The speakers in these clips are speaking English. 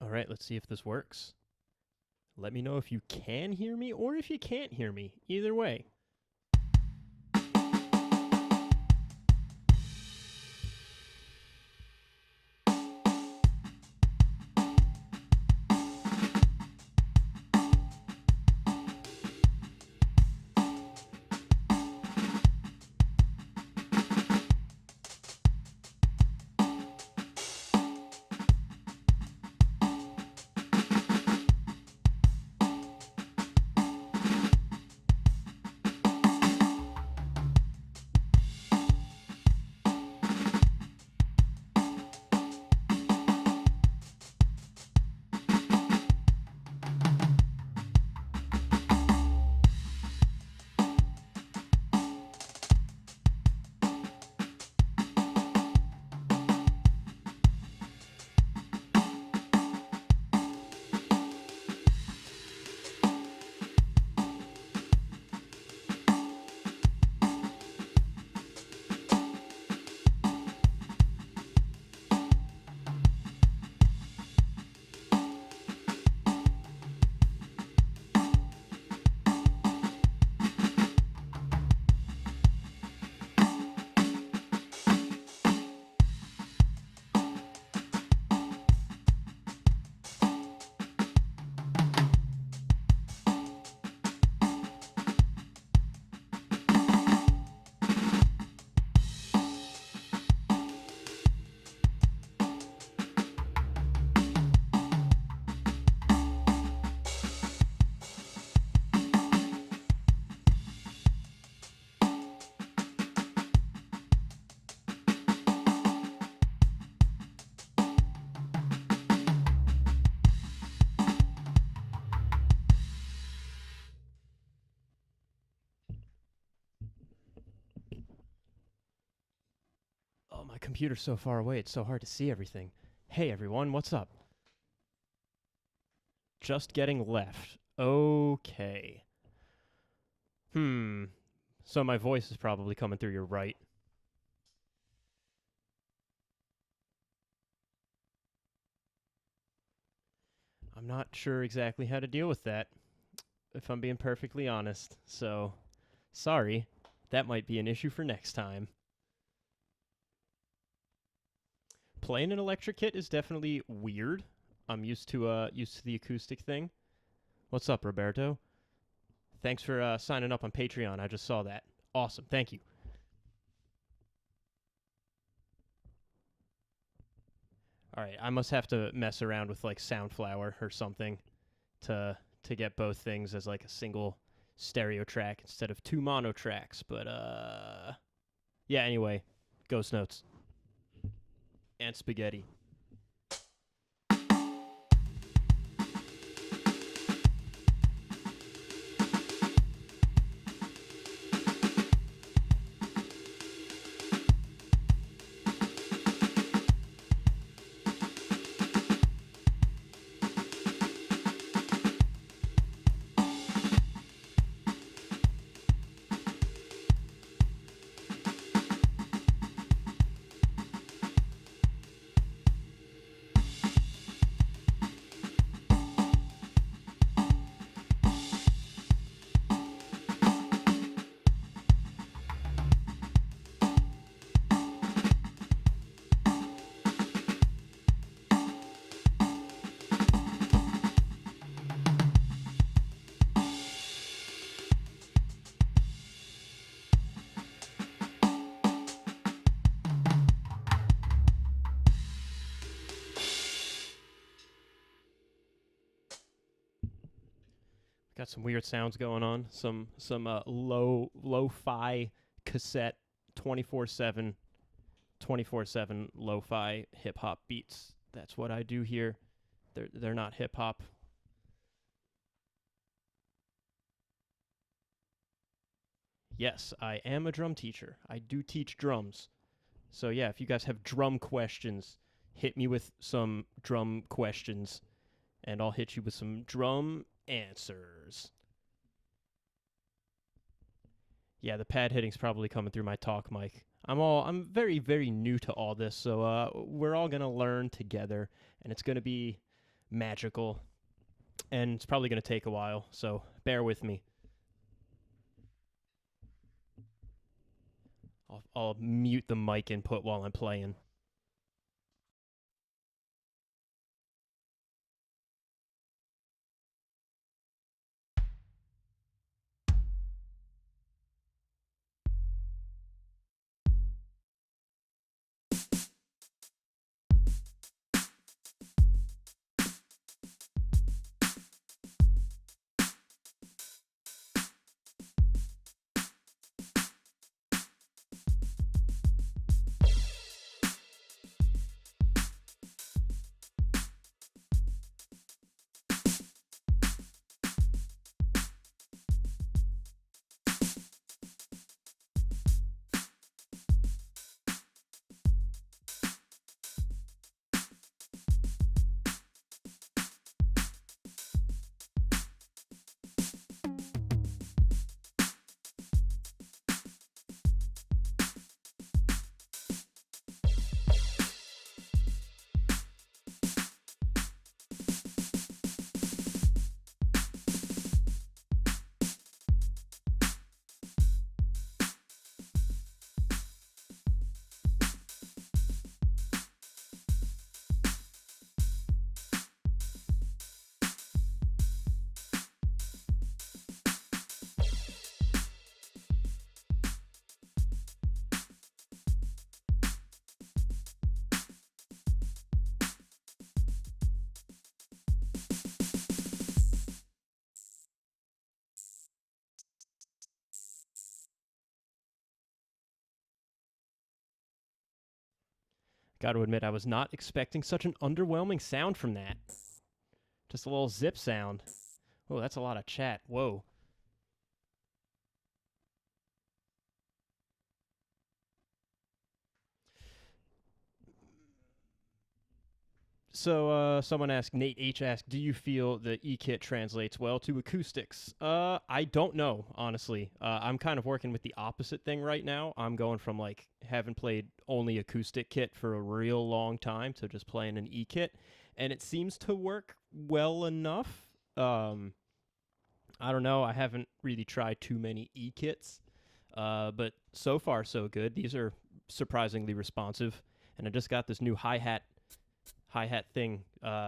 All right, let's see if this works. Let me know if you can hear me or if you can't hear me. Either way. Oh, my computer's so far away, it's so hard to see everything. Hey everyone, what's up? Just getting left. Okay. So my voice is probably coming through your right. I'm not sure exactly how to deal with that, if I'm being perfectly honest. So, sorry. That might be an issue for next time. Playing an electric kit is definitely weird. I'm used to the acoustic thing. What's up, Roberto? Thanks for signing up on Patreon. I just saw that. Awesome. Thank you. All right, I must have to mess around with like Soundflower or something to to get both things as like a single stereo track instead of two mono tracks. But yeah. Anyway, Ghost Notes and Spaghetti. Got some weird sounds going on. Some lo-fi cassette 24/7 24/7 lo-fi hip hop beats. That's what I do here. They're not hip hop. Yes, I am a drum teacher. I do teach drums. So yeah, if you guys have drum questions, hit me with some drum questions and I'll hit you with some drum answers. Yeah, the pad hitting's probably coming through my talk mic. I'm very, very new to all this, so we're all gonna learn together, and it's gonna be magical, and it's probably going to take a while, so bear with me. I'll mute the mic input while I'm playing. Got to admit, I was not expecting such an underwhelming sound from that. Just a little zip sound. Oh, that's a lot of chat. Whoa. So, someone asked, Nate H asked, do you feel the E-Kit translates well to acoustics? I don't know, honestly. I'm kind of working with the opposite thing right now. I'm going from, like, having played only acoustic kit for a real long time to just playing an E-Kit, and it seems to work well enough. I don't know. I haven't really tried too many E-Kits, but so far so good. These are surprisingly responsive, and I just got this new hi-hat thing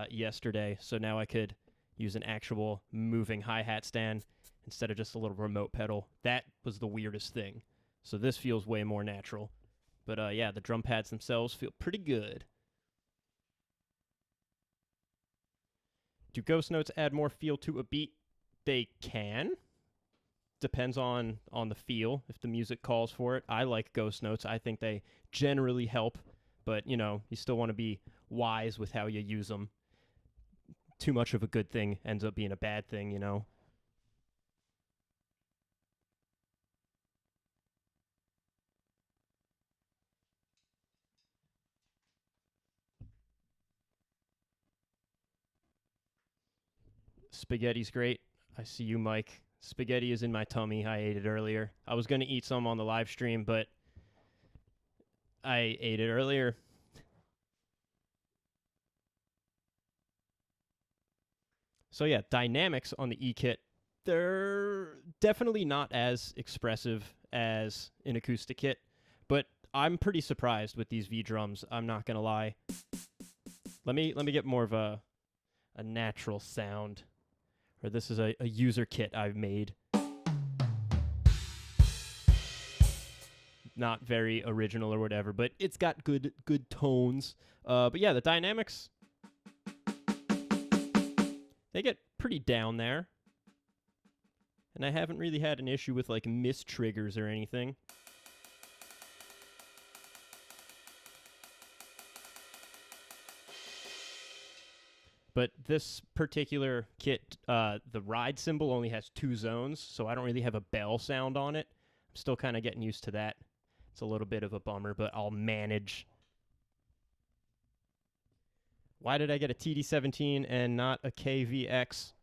yesterday, so now I could use an actual moving hi-hat stand instead of just a little remote pedal. That was the weirdest thing. So this feels way more natural. But yeah, the drum pads themselves feel pretty good. Do ghost notes add more feel to a beat? They can. Depends on the feel, if the music calls for it. I like ghost notes. I think they generally help, but you still want to be wise with how you use them. Too much of a good thing ends up being a bad thing, Spaghetti's great. I see you, Mike. Spaghetti is in my tummy. I ate it earlier. I was going to eat some on the live stream, but I ate it earlier. So yeah, dynamics on the E-Kit, they're definitely not as expressive as an acoustic kit, but I'm pretty surprised with these V drums. I'm not gonna lie. Let me get more of a natural sound, or this is a user kit I've made. Not very original or whatever, but it's got good tones. But yeah, the dynamics, they get pretty down there. And I haven't really had an issue with like miss triggers or anything. But this particular kit, the ride cymbal only has 2 zones, so I don't really have a bell sound on it. I'm still kind of getting used to that. It's a little bit of a bummer, but I'll manage. Why did I get a TD-17 and not a KVX?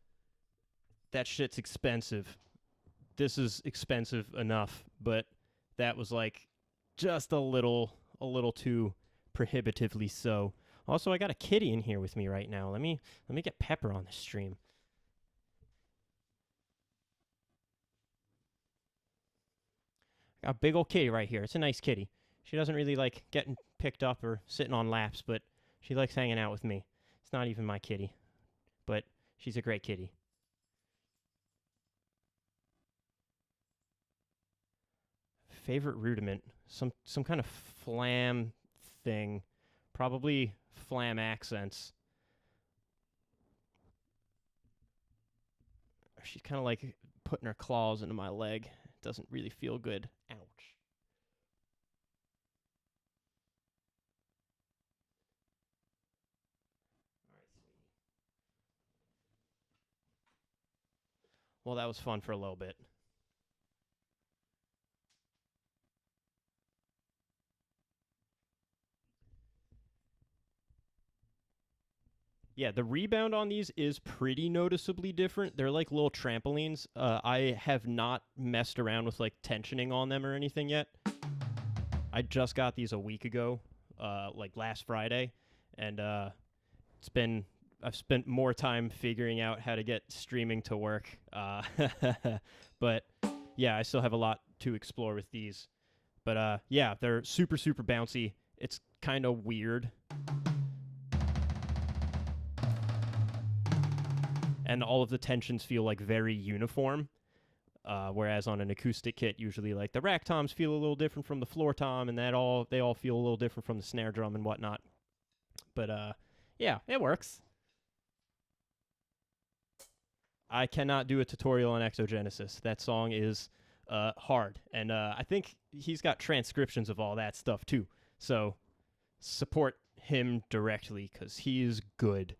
That shit's expensive. This is expensive enough, but that was like just a little too prohibitively so. Also, I got a kitty in here with me right now. Let me get Pepper on the stream. Got a big old kitty right here. It's a nice kitty. She doesn't really like getting picked up or sitting on laps, but she likes hanging out with me. It's not even my kitty, but she's a great kitty. Favorite rudiment? Some kind of flam thing. Probably flam accents. She's kind of like putting her claws into my leg. It doesn't really feel good. Ouch. Well, that was fun for a little bit. Yeah, the rebound on these is pretty noticeably different. They're like little trampolines. I have not messed around with like tensioning on them or anything yet. I just got these a week ago, like last Friday, and I've spent more time figuring out how to get streaming to work. But yeah, I still have a lot to explore with these. But yeah, they're super bouncy. It's kind of weird. And all of the tensions feel like very uniform. Whereas on an acoustic kit, usually like the rack toms feel a little different from the floor tom, and they all feel a little different from the snare drum and whatnot. But yeah, it works. I cannot do a tutorial on Exogenesis. That song is hard, and I think he's got transcriptions of all that stuff too. So support him directly because he is good.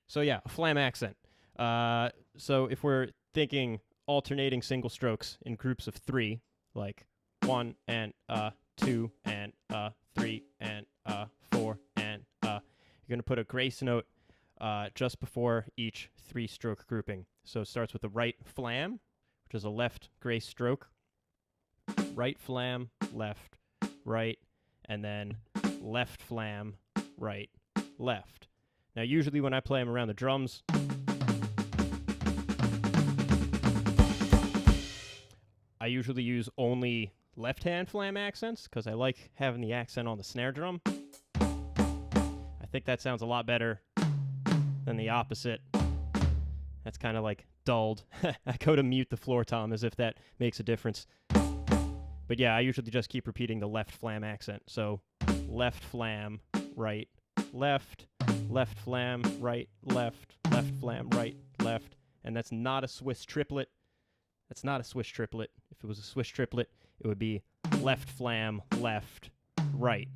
So yeah, a flam accent. So if we're thinking alternating single strokes in groups of 3, like 1 and 2 and 3 and 4 and you're gonna put a grace note just before each 3-stroke grouping. So it starts with the right flam, which is a left grace stroke, right flam, left, right, and then left flam, right, left. Now, usually when I play them around the drums, I usually use only left-hand flam accents because I like having the accent on the snare drum. I think that sounds a lot better than the opposite. That's kind of like dulled. I go to mute the floor tom as if that makes a difference. But yeah, I usually just keep repeating the left flam accent. So left flam, right, left, left flam, right, left, left flam, right, left. And that's not a Swiss triplet. That's not a Swiss triplet. If it was a Swiss triplet, it would be left flam, left, right.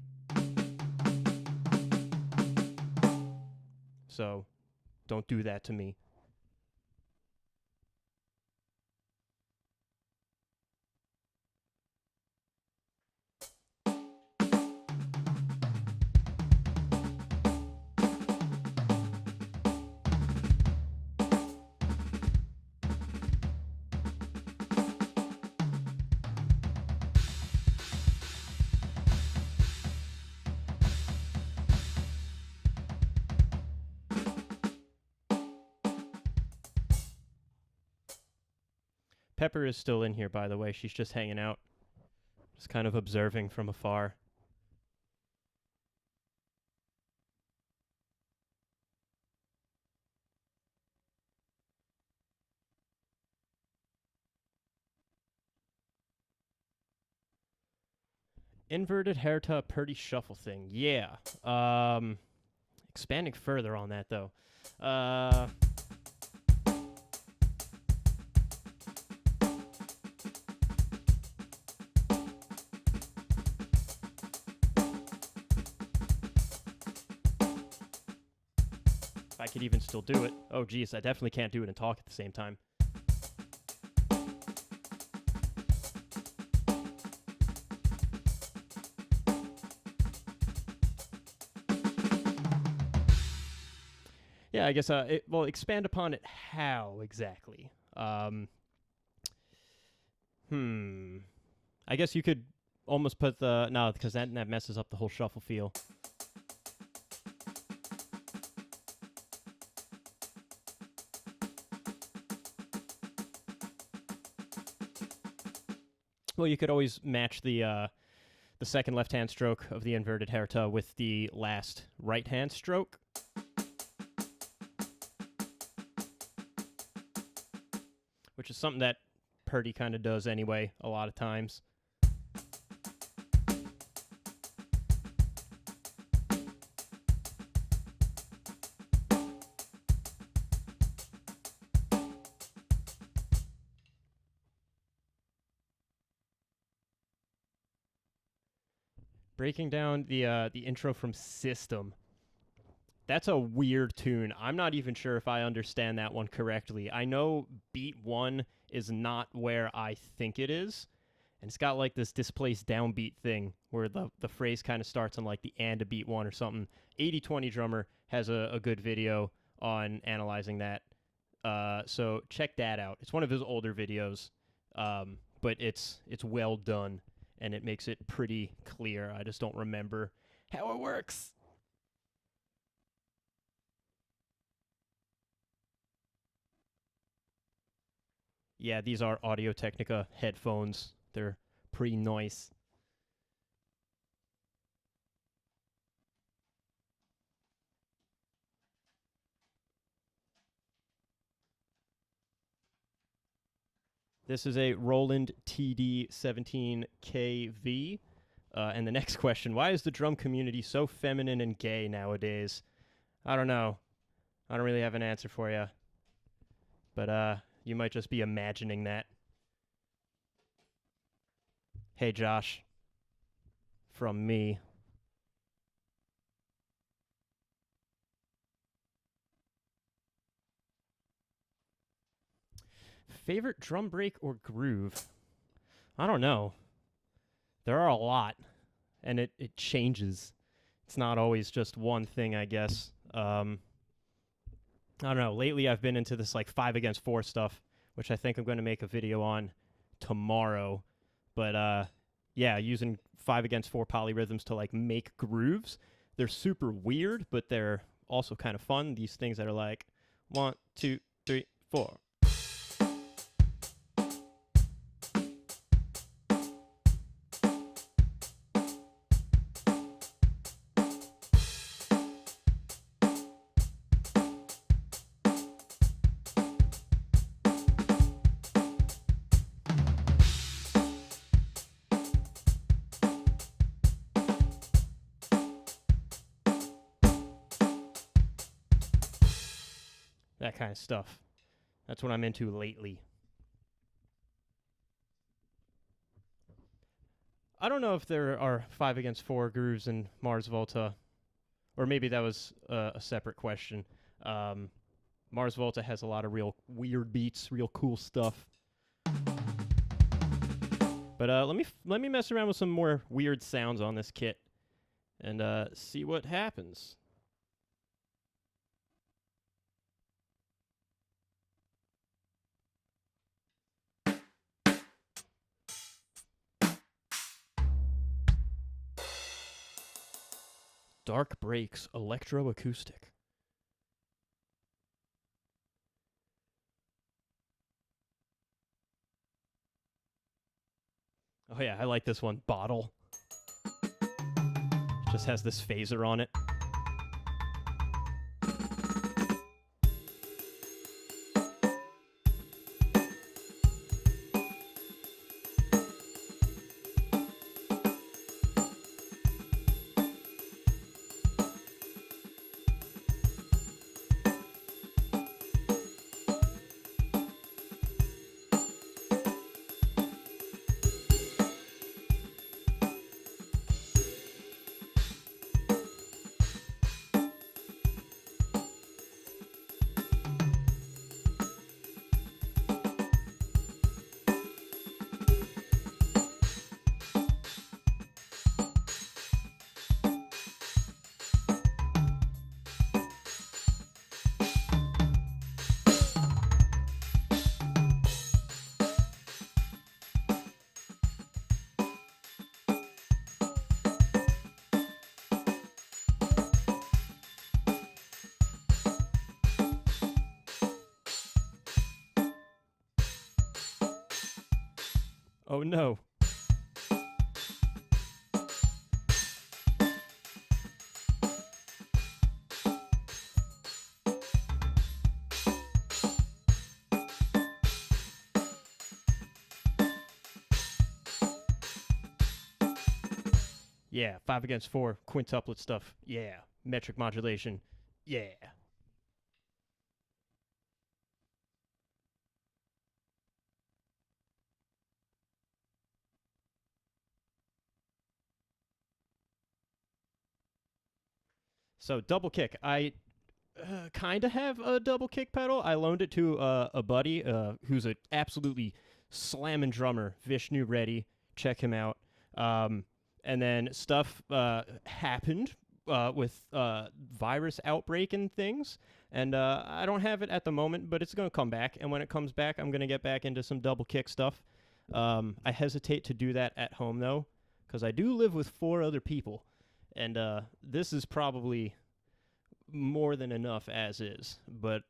So don't do that to me. Pepper is still in here, by the way. She's just hanging out. Just kind of observing from afar. Inverted Herta Purdy Shuffle thing. Yeah. Expanding further on that, though. If I could even still do it. Oh, geez, I definitely can't do it and talk at the same time. Yeah, I guess, well, expand upon it how exactly? I guess you could almost put the... No, because that messes up the whole shuffle feel. Well, you could always match the second left-hand stroke of the inverted Herta with the last right-hand stroke. Which is something that Purdy kind of does anyway, a lot of times. Breaking down the intro from System. That's a weird tune. I'm not even sure if I understand that one correctly. I know beat 1 is not where I think it is, and it's got like this displaced downbeat thing where the phrase kind of starts on like the and a beat 1 or something. 80/20 Drummer has a good video on analyzing that, so check that out. It's one of his older videos, but it's well done, and it makes it pretty clear. I just don't remember how it works. Yeah, these are Audio-Technica headphones. They're pretty nice. This is a Roland TD-17KV. And the next question, why is the drum community so feminine and gay nowadays? I don't know. I don't really have an answer for you. But you might just be imagining that. Hey, Josh. From me. Favorite drum break or groove? I don't know. There are a lot, and it changes. It's not always just one thing, I guess. I don't know. Lately, I've been into this like 5 against 4 stuff, which I think I'm going to make a video on tomorrow. But yeah, using 5 against 4 polyrhythms to like make grooves. They're super weird, but they're also kind of fun. These things that are like 1, 2, 3, 4. That kind of stuff. That's what I'm into lately. I don't know if there are 5 against 4 grooves in Mars Volta, or maybe that was a separate question. Mars Volta has a lot of real weird beats, real cool stuff. But let me mess around with some more weird sounds on this kit and see what happens. Dark Breaks Electroacoustic. Oh yeah, I like this one. Bottle. Just has this phaser on it. Oh no. Yeah, 5 against 4, quintuplet stuff. Yeah, metric modulation. Yeah. So double kick. I kind of have a double kick pedal. I loaned it to a buddy who's an absolutely slamming drummer, Vishnu Reddy. Check him out. And then stuff happened with virus outbreak and things. And I don't have it at the moment, but it's going to come back. And when it comes back, I'm going to get back into some double kick stuff. I hesitate to do that at home, though, because I do live with 4 other people. And this is probably more than enough as is. But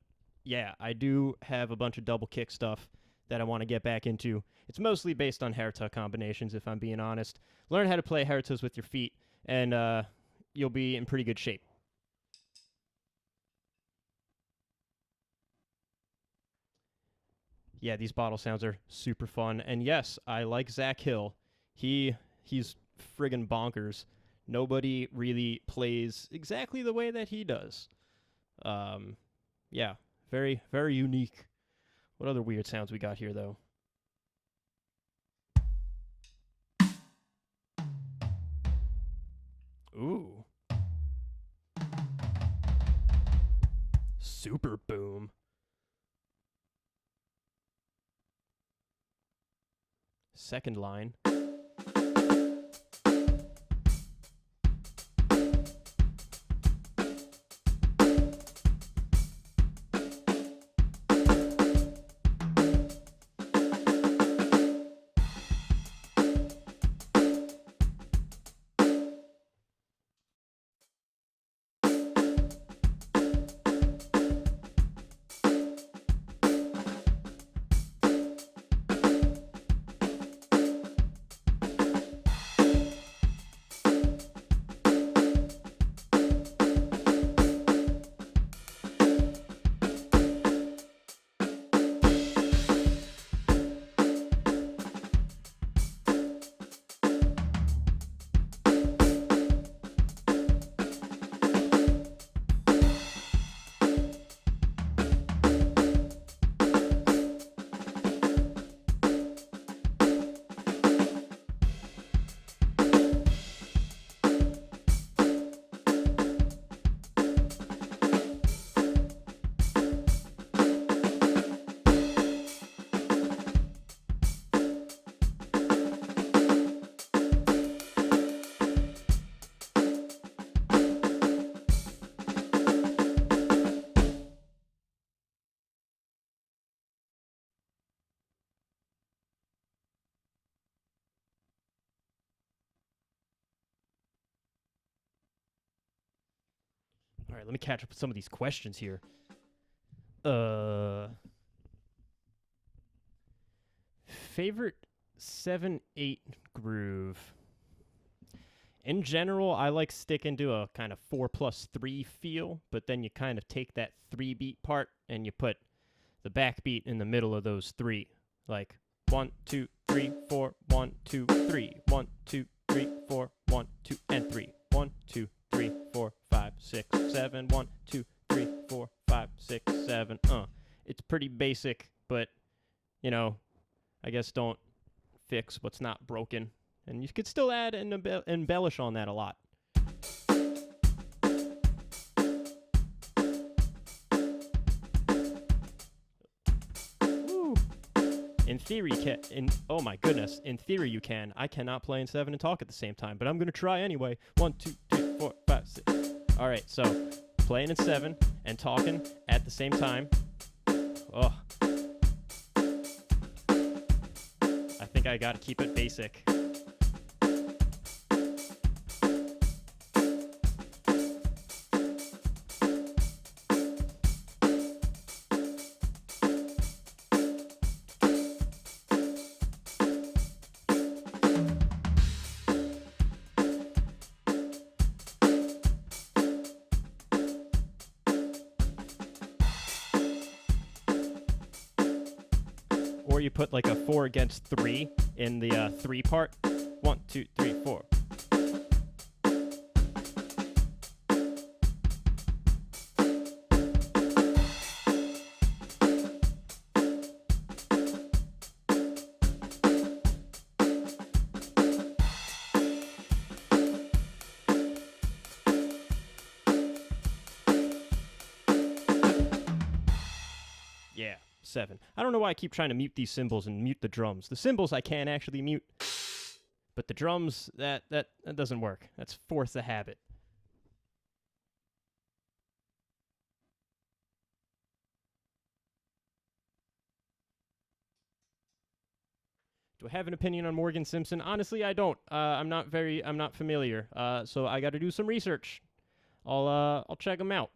yeah, I do have a bunch of double kick stuff that I want to get back into. It's mostly based on Herta combinations, if I'm being honest. Learn how to play Hertas with your feet, and you'll be in pretty good shape. Yeah, these bottle sounds are super fun. And yes, I like Zach Hill. He's friggin' bonkers. Nobody really plays exactly the way that he does. Yeah, very, very unique. What other weird sounds we got here, though? Ooh. Super boom. Second line. All right, let me catch up with some of these questions here. Favorite 7/8 groove. In general, I like sticking to a kind of 4+3 feel, but then you kind of take that 3-beat part and you put the backbeat in the middle of those 3. Like 1, 2, 3, 4, 1, 2, 3, 1, 2, 3, 4, 1, 2, and 3. 1, 2, 3, 4, 5, 6, 7. 1, 2, 3, 4, 5, 6, 7. It's pretty basic, but you know, I guess don't fix what's not broken. And you could still add and embellish on that a lot. Woo. In theory, oh my goodness, in theory you can. I cannot play in 7 and talk at the same time, but I'm going to try anyway. 1, 2, 3, 4, 5, 6. All right, so playing in 7 and talking at the same time. Oh. I think I got to keep it basic. or you put like a 4 against 3 in the 3 part. 1, 2, 3, 4. Yeah, 7. I don't know why I keep trying to mute these cymbals and mute the drums. The cymbals I can actually mute, but the drums, that doesn't work. That's force the habit. Do I have an opinion on Morgan Simpson? Honestly, I don't. I'm not familiar. So I got to do some research. I'll check him out.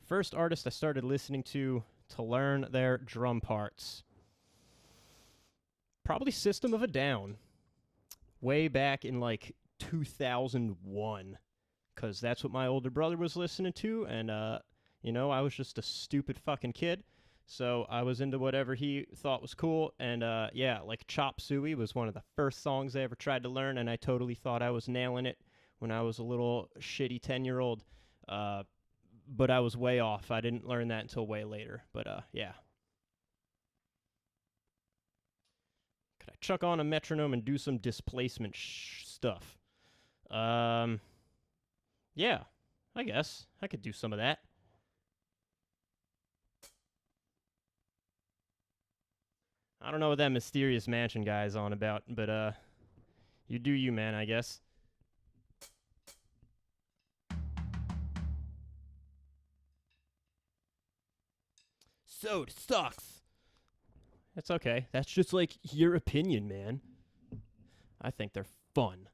First artist I started listening to learn their drum parts. Probably System of a Down. Way back in like 2001. Because that's what my older brother was listening to. And, I was just a stupid fucking kid. So I was into whatever he thought was cool. And, like Chop Suey was one of the first songs I ever tried to learn. And I totally thought I was nailing it when I was a little shitty 10-year-old. But I was way off. I didn't learn that until way later. But, yeah. Could I chuck on a metronome and do some displacement stuff? Yeah, I guess. I could do some of that. I don't know what that Mysterious Mansion guy is on about, but, you do you, man, I guess. So it sucks. That's okay. That's just like your opinion, man. I think they're fun.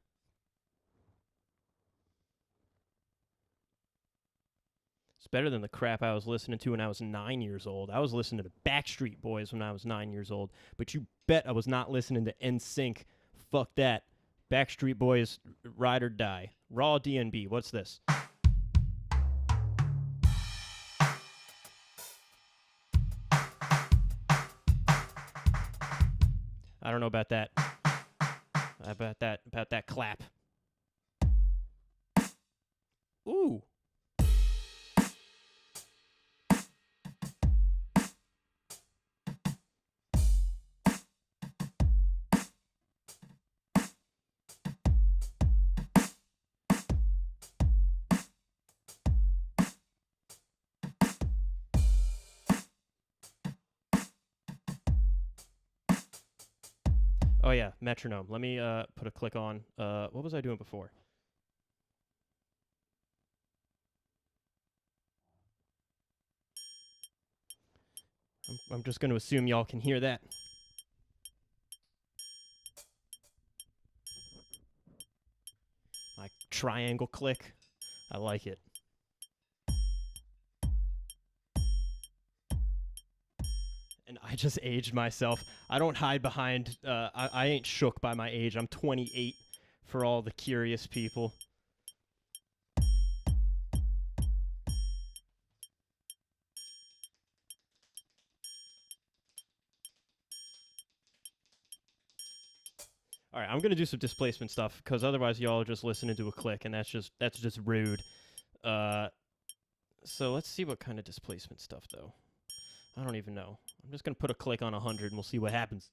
It's better than the crap I was listening to when I was 9 years old. I was listening to Backstreet Boys when I was 9 years old, but you bet I was not listening to NSYNC. Fuck that. Backstreet Boys, Ride or Die. Raw DNB. What's this? I don't know about that. About that clap. Ooh. Oh yeah, metronome. Let me put a click on. What was I doing before? I'm just going to assume y'all can hear that. My triangle click. I like it. And I just aged myself. I don't hide behind, I ain't shook by my age. I'm 28 for all the curious people. All right, I'm gonna do some displacement stuff because otherwise y'all are just listening to a click, and that's just rude. So let's see what kind of displacement stuff though. I don't even know. I'm just gonna put a click on 100, and we'll see what happens.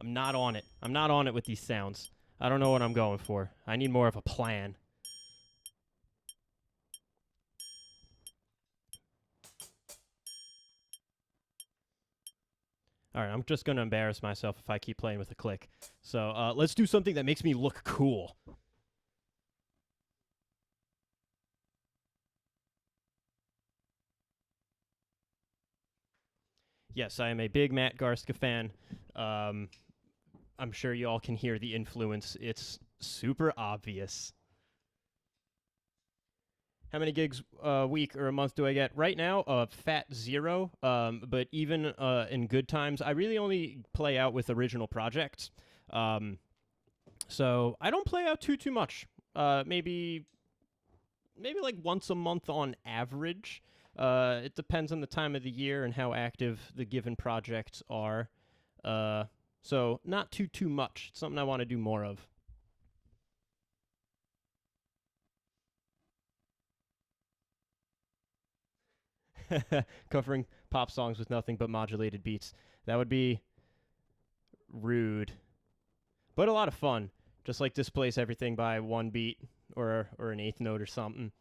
I'm not on it. I'm not on it with these sounds. I don't know what I'm going for. I need more of a plan. All right, I'm just going to embarrass myself if I keep playing with a click. So let's do something that makes me look cool. Yes, I am a big Matt Garska fan. I'm sure you all can hear the influence. It's super obvious. How many gigs a week or a month do I get? Right now, fat 0. But even in good times, I really only play out with original projects. So I don't play out too much. Maybe like once a month on average. It depends on the time of the year and how active the given projects are. So not too much. It's something I want to do more of. Covering pop songs with nothing but modulated beats. That would be rude, but a lot of fun. Just like displace everything by one beat or an eighth note or something.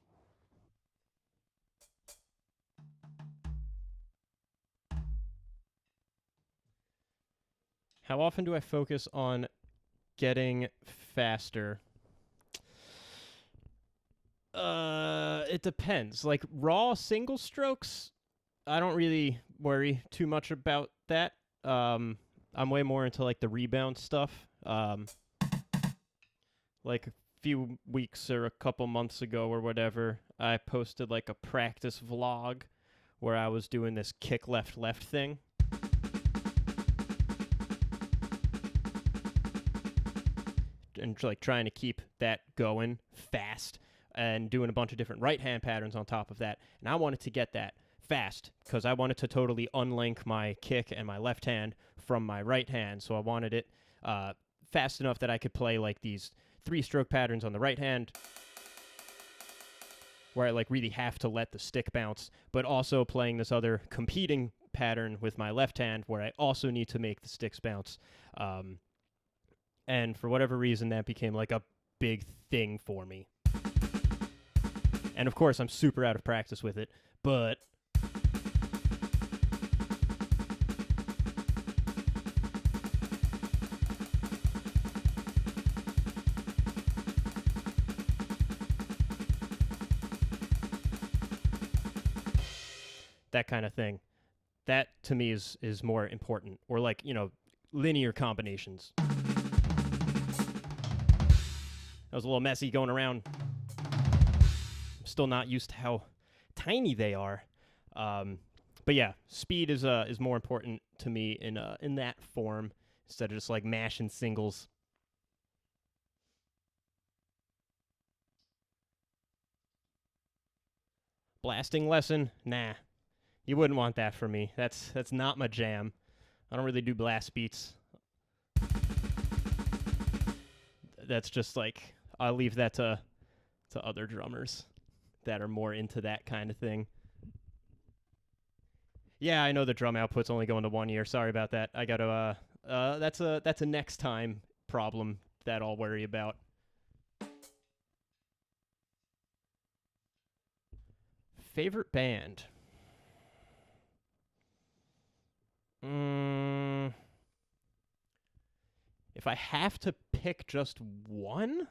How often do I focus on getting faster? It depends. Like raw single strokes, I don't really worry too much about that. I'm way more into like the rebound stuff. Like a few weeks or a couple months ago or whatever, I posted like a practice vlog where I was doing this kick left thing. And like trying to keep that going fast and doing a bunch of different right hand patterns on top of that. And I wanted to get that fast because I wanted to totally unlink my kick and my left hand from my right hand. So I wanted it fast enough that I could play like these 3-stroke patterns on the right hand where I like really have to let the stick bounce, but also playing this other competing pattern with my left hand where I also need to make the sticks bounce. And for whatever reason, that became like a big thing for me. And of course, I'm super out of practice with it, but that kind of thing. That to me is more important. Or like, you know, linear combinations. That was a little messy going around. I'm still not used to how tiny they are. But yeah, speed is more important to me in that form instead of just like mashing singles. Blasting lesson? Nah. You wouldn't want that for me. That's not my jam. I don't really do blast beats. That's just like I'll leave that to other drummers that are more into that kind of thing. Yeah, I know the drum output's only going to 1 year. Sorry about that. I gotta that's a next time problem that I'll worry about. Favorite band? If I have to pick just one,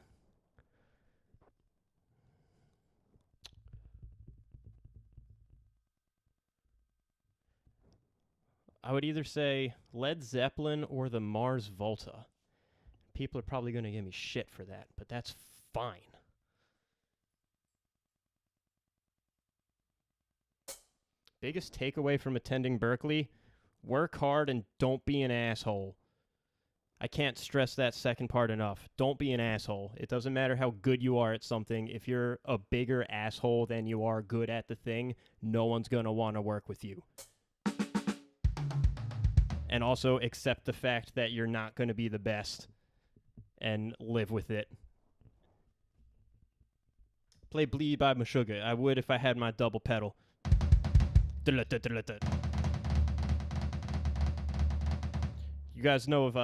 I would either say Led Zeppelin or the Mars Volta. People are probably going to give me shit for that, but that's fine. Biggest takeaway from attending Berklee? Work hard and don't be an asshole. I can't stress that second part enough. Don't be an asshole. It doesn't matter how good you are at something. If you're a bigger asshole than you are good at the thing, no one's going to want to work with you. And also accept the fact that you're not going to be the best and live with it. Play Bleed by Meshuggah. I would if I had my double pedal. You You guys know of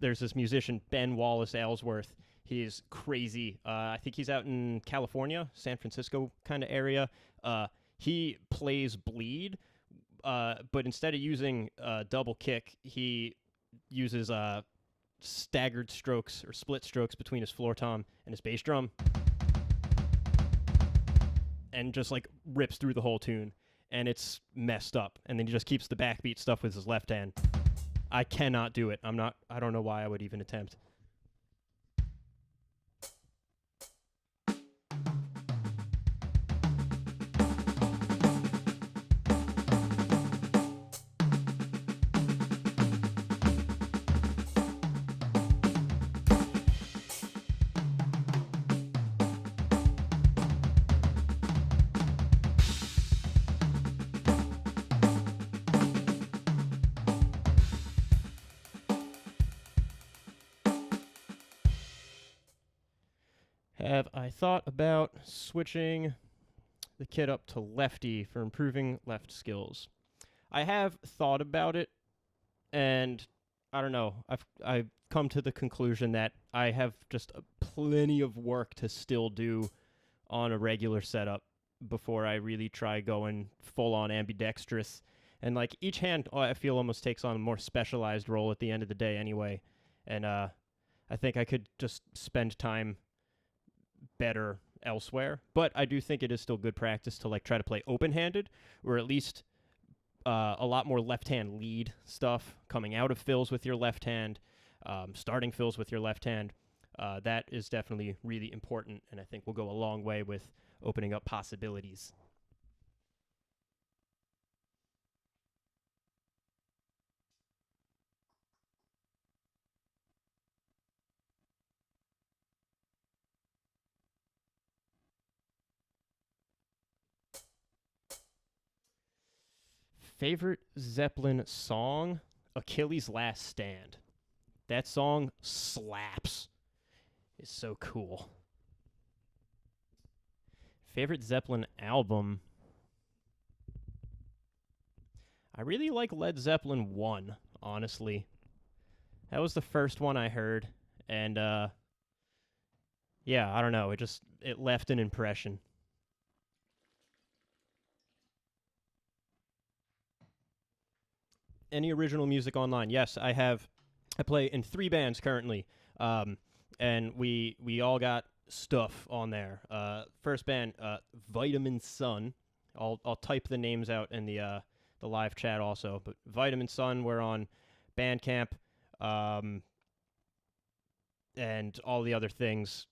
there's this musician Ben Wallace Ellsworth. He's crazy. I think he's out in California, San Francisco kind of area. He plays bleed, but instead of using double kick, he uses staggered strokes or split strokes between his floor tom and his bass drum, and just like rips through the whole tune, and it's messed up. And then he just keeps the backbeat stuff with his left hand. I cannot do it. I don't know why I would even attempt. Have I thought about switching the kit up to lefty for improving left skills? I have thought about it, and I don't know. I've come to the conclusion that I have just plenty of work to still do on a regular setup before I really try going full on ambidextrous. And like each hand, I feel almost takes on a more specialized role at the end of the day anyway. And I think I could just spend time better elsewhere, but I do think it is still good practice to like try to play open-handed, or at least a lot more left-hand lead stuff coming out of fills with your left hand, starting fills with your left hand. That is definitely really important, and I think will go a long way with opening up possibilities. Favorite Zeppelin song? Achilles' Last Stand. That song slaps. It's so cool. Favorite Zeppelin album? I really like Led Zeppelin 1, honestly. That was the first one I heard, and yeah, I don't know, it left an impression. Any original music online? Yes, I have. I play in 3 bands currently, and we all got stuff on there. First band, Vitamin Sun. I'll type the names out in the live chat also. But Vitamin Sun, we're on Bandcamp, and all the other things.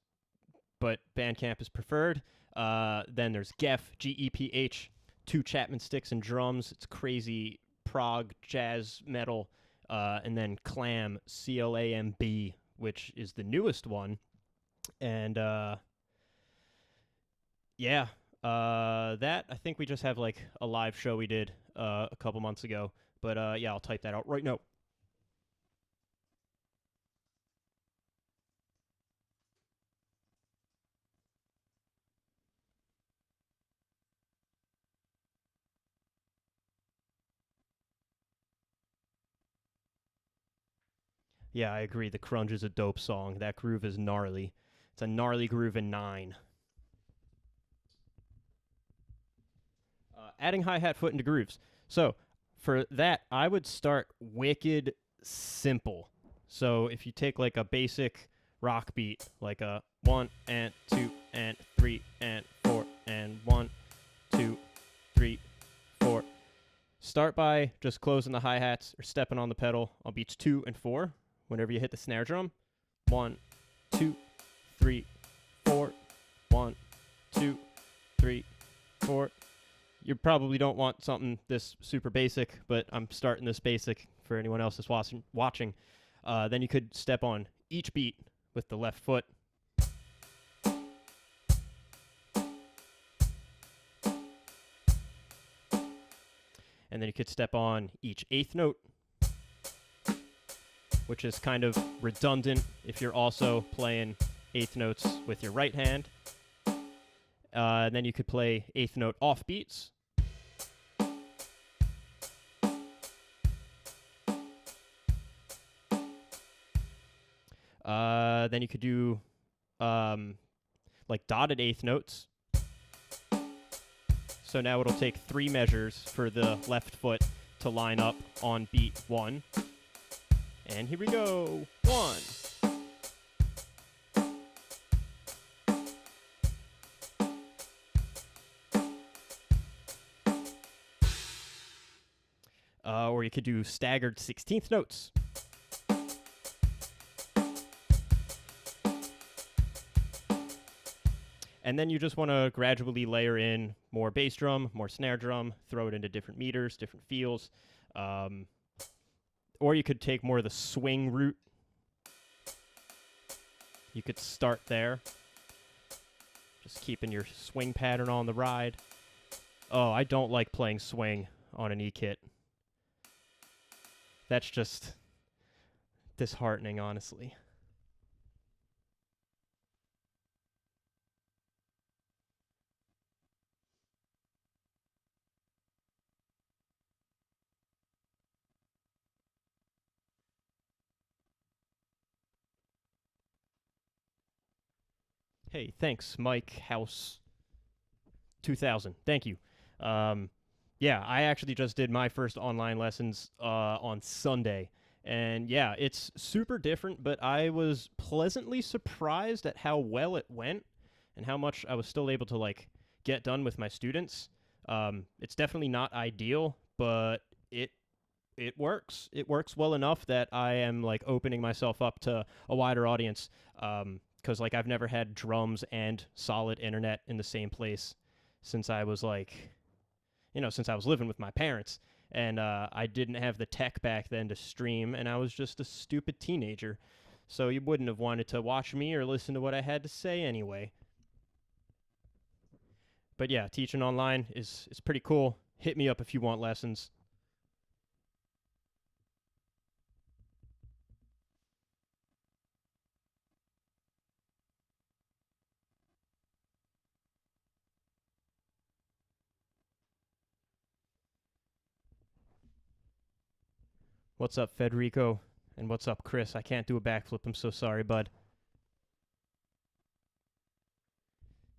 But Bandcamp is preferred. Then there's Geph, Geph, 2 Chapman sticks and drums. It's crazy prog jazz metal, and then Clamb, CLAMB, which is the newest one, and yeah, that I think we just have like a live show we did a couple months ago, but yeah, I'll type that out right now. Yeah, I agree. The Crunge is a dope song. That groove is gnarly. It's a gnarly groove in 9. Adding hi-hat foot into grooves. So for that, I would start wicked simple. So if you take like a basic rock beat, like a 1 and 2 and 3 and 4 and 1, 2, 3, 4. Start by just closing the hi-hats or stepping on the pedal on beats 2 and 4 whenever you hit the snare drum. 1, 2, 3, 4. 1, 2, 3, 4. You probably don't want something this super basic, but I'm starting this basic for anyone else that's watching. Then you could step on each beat with the left foot. And then you could step on each 8th note, which is kind of redundant if you're also playing 8th notes with your right hand. And then you could play 8th note off beats. Then you could do like dotted eighth notes. So now it'll take 3 measures for the left foot to line up on beat 1. And here we go. 1. Or you could do staggered 16th notes. And then you just want to gradually layer in more bass drum, more snare drum, throw it into different meters, different feels. Or you could take more of the swing route. You could start there, just keeping your swing pattern on the ride. Oh, I don't like playing swing on an E-kit. That's just disheartening, honestly. Hey, thanks, Mike House 2000. Thank you. Yeah, I actually just did my first online lessons on Sunday. And yeah, it's super different, but I was pleasantly surprised at how well it went and how much I was still able to like get done with my students. It's definitely not ideal, but it works. It works well enough that I am like opening myself up to a wider audience. Because like I've never had drums and solid internet in the same place since I was like, since I was living with my parents. And I didn't have the tech back then to stream, and I was just a stupid teenager. So you wouldn't have wanted to watch me or listen to what I had to say anyway. But yeah, teaching online is pretty cool. Hit me up if you want lessons. What's up, Federico? And what's up, Chris? I can't do a backflip. I'm so sorry, bud.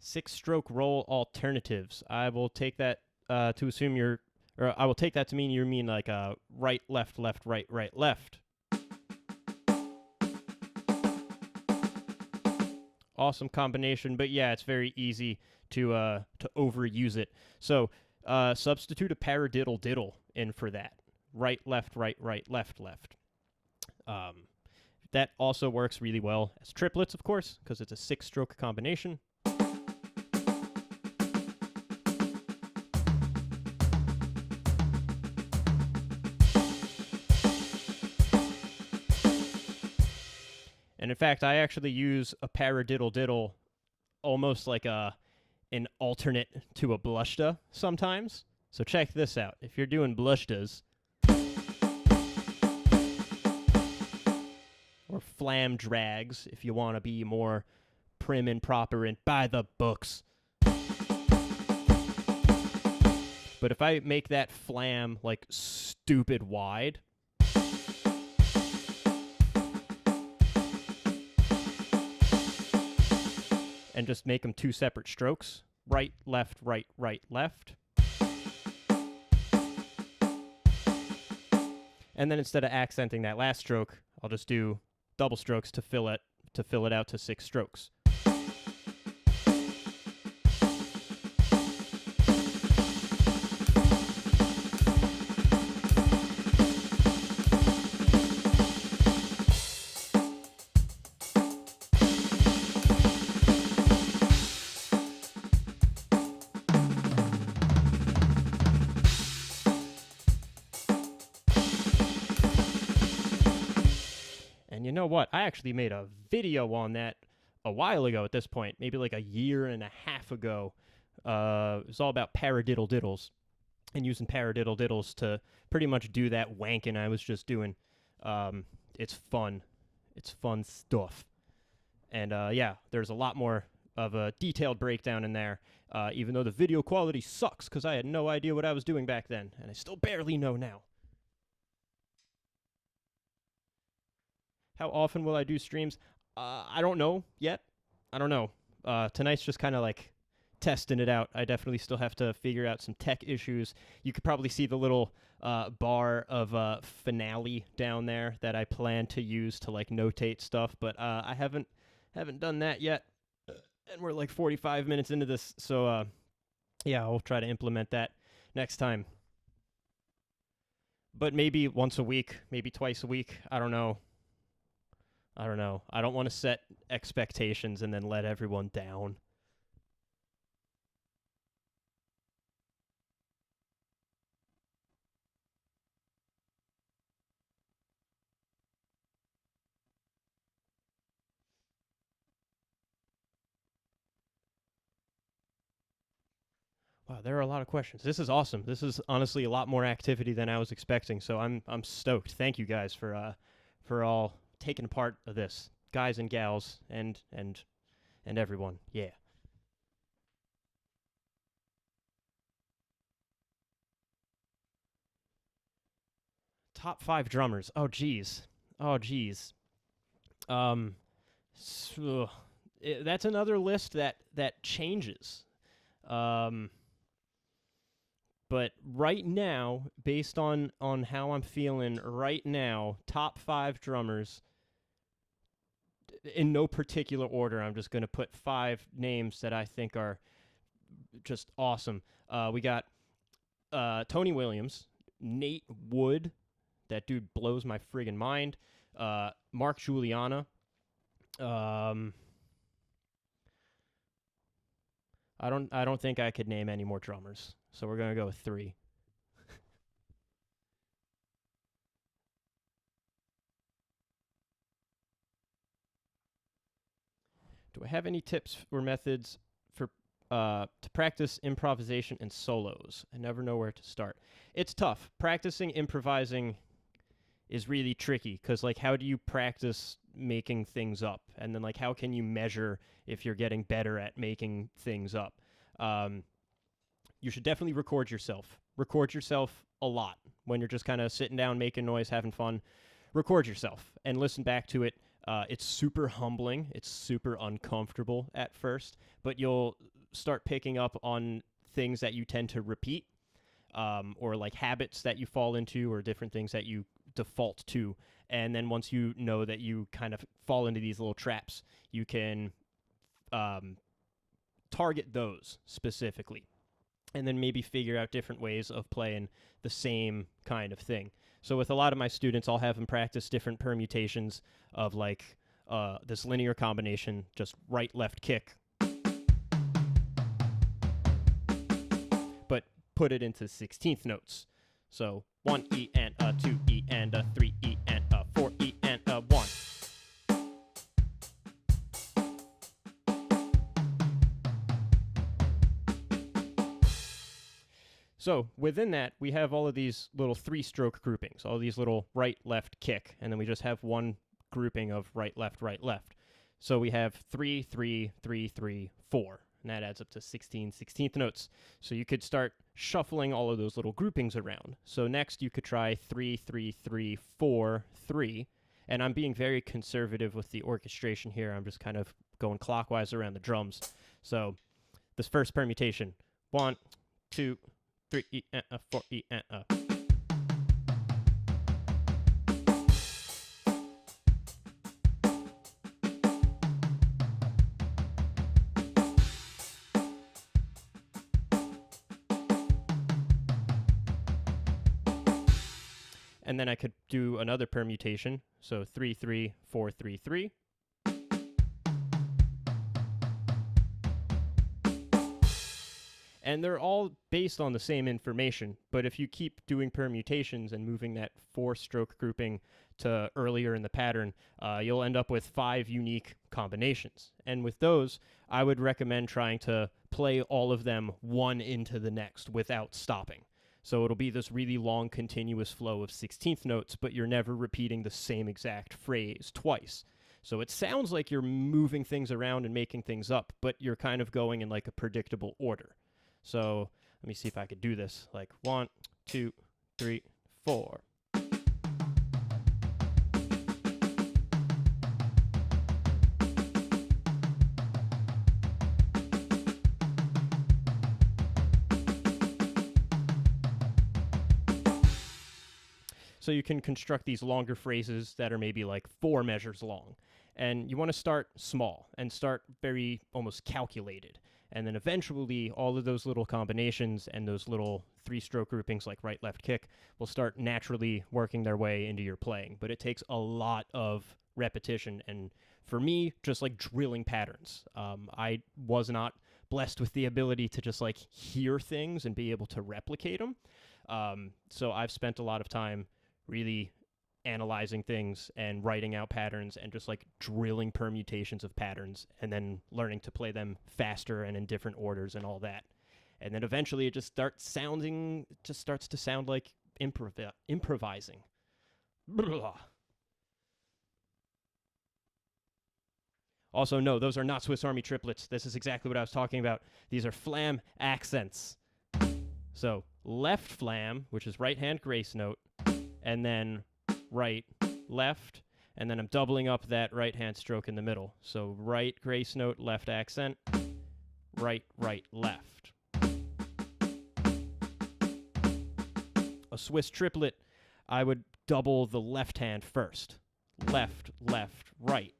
6-stroke roll alternatives. I will take that to assume you're, or I will take that to mean you mean like right, left, left, right, right, left. Awesome combination, but yeah, it's very easy to overuse it. So substitute a paradiddle diddle in for that. Right, left, right, right, left, left. That also works really well as triplets, of course, because it's a 6-stroke combination. And in fact, I actually use a paradiddle diddle almost like an alternate to a blushda sometimes. So check this out. If you're doing blushdas, or flam drags, if you want to be more prim and proper and by the books. But if I make that flam like stupid wide, and just make them 2 separate strokes, right, left, right, right, left. And then instead of accenting that last stroke, I'll just do double strokes to fill it out to 6 strokes. And you know what? I actually made a video on that a while ago at this point, maybe like a year and a half ago. It was all about paradiddle diddles and using paradiddle diddles to pretty much do that wanking I was just doing. It's fun. It's fun stuff. And yeah, there's a lot more of a detailed breakdown in there, even though the video quality sucks because I had no idea what I was doing back then, and I still barely know now. How often will I do streams? I don't know yet. I don't know. Tonight's just kind of like testing it out. I definitely still have to figure out some tech issues. You could probably see the little bar of finale down there that I plan to use to like notate stuff, but I haven't done that yet. And we're like 45 minutes into this, so yeah, I'll try to implement that next time. But maybe once a week, maybe twice a week. I don't know. I don't know. I don't want to set expectations and then let everyone down. Wow, there are a lot of questions. This is awesome. This is honestly a lot more activity than I was expecting. So I'm stoked. Thank you guys for all taking part of this, guys and gals, and everyone. Yeah. Top 5 drummers. Oh geez. Oh geez. Um, so, that's another list that changes. Um, but right now, based on how I'm feeling right now, top 5 drummers in no particular order. I'm just going to put 5 names that I think are just awesome. We got Tony Williams, Nate Wood. That dude blows my friggin' mind. Mark Juliana. Um, I don't think I could name any more drummers. So we're gonna go with 3. Do I have any tips or methods for to practice improvisation and solos? I never know where to start. It's tough. Practicing improvising is really tricky because like how do you practice making things up, and then like how can you measure if you're getting better at making things up? Um, you should definitely record yourself. Record yourself a lot when you're just kind of sitting down, making noise, having fun. Record yourself and listen back to it. It's super humbling. It's super uncomfortable at first, but you'll start picking up on things that you tend to repeat, or like habits that you fall into, or different things that you default to. And then once you know that you kind of fall into these little traps, you can target those specifically, and then maybe figure out different ways of playing the same kind of thing. So with a lot of my students, I'll have them practice different permutations of like this linear combination, just right, left, kick, but put it into 16th notes. So 1 E and a 2 E and a 3 E and a 4 E and a 1. So within that, we have all of these little 3-stroke groupings, all these little right, left, kick, and then we just have one grouping of right, left, right, left. So we have 3, 3, 3, 3, 4, and that adds up to 16 16th notes. So you could start shuffling all of those little groupings around. So next you could try 3, 3, 3, 4, 3, and I'm being very conservative with the orchestration here. I'm just kind of going clockwise around the drums. So this first permutation, 1, 2, 3 E and a 4 E and a. And then I could do another permutation. So 3 3 4 3 3. And they're all based on the same information, but if you keep doing permutations and moving that 4-stroke grouping to earlier in the pattern, you'll end up with 5 unique combinations. And with those, I would recommend trying to play all of them one into the next without stopping. So it'll be this really long continuous flow of 16th notes, but you're never repeating the same exact phrase twice. So it sounds like you're moving things around and making things up, but you're kind of going in like a predictable order. So let me see if I could do this. Like 1, 2, 3, 4. So you can construct these longer phrases that are maybe like 4 measures long. And you want to start small and start very almost calculated. And then eventually, all of those little combinations and those little 3-stroke groupings like right, left, kick will start naturally working their way into your playing. But it takes a lot of repetition. And for me, just like drilling patterns. I was not blessed with the ability to just like hear things and be able to replicate them. So I've spent a lot of time really analyzing things and writing out patterns and just like drilling permutations of patterns and then learning to play them faster and in different orders and all that. And then eventually it just starts to sound like improvising. Blah. Also, no, those are not Swiss Army triplets. This is exactly what I was talking about. These are flam accents. So left flam, which is right hand grace note, and then right, left, and then I'm doubling up that right hand stroke in the middle. So right grace note, left accent, right, right, left. A Swiss triplet, I would double the left hand first. Left, left, right.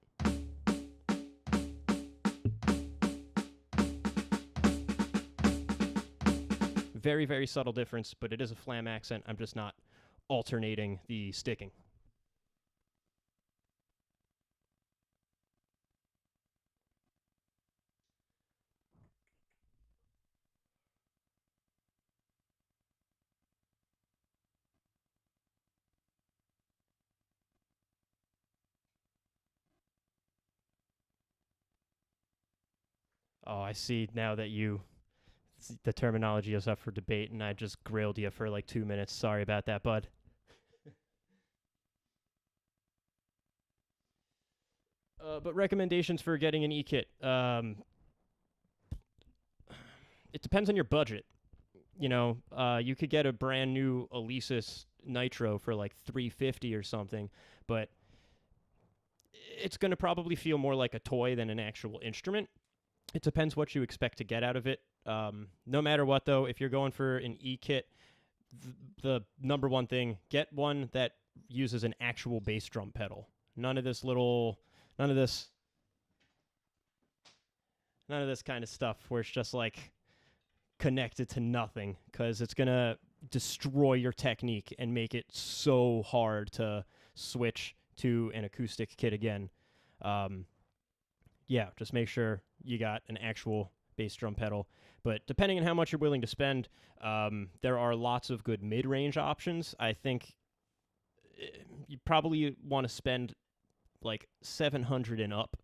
Very, very subtle difference, but it is a flam accent. I'm just not alternating the sticking. Oh, I see now that the terminology is up for debate, and I just grilled you for like 2 minutes. Sorry about that, bud. But recommendations for getting an e-kit. It depends on your budget. You could get a brand new Alesis Nitro for like $350 or something, but it's going to probably feel more like a toy than an actual instrument. It depends what you expect to get out of it. No matter what, though, if you're going for an e-kit, the number one thing, get one that uses an actual bass drum pedal. None of this kind of stuff where it's just like connected to nothing, because it's going to destroy your technique and make it so hard to switch to an acoustic kit again. Just make sure you got an actual bass drum pedal. But depending on how much you're willing to spend, there are lots of good mid-range options. I think you probably want to spend like $700 and up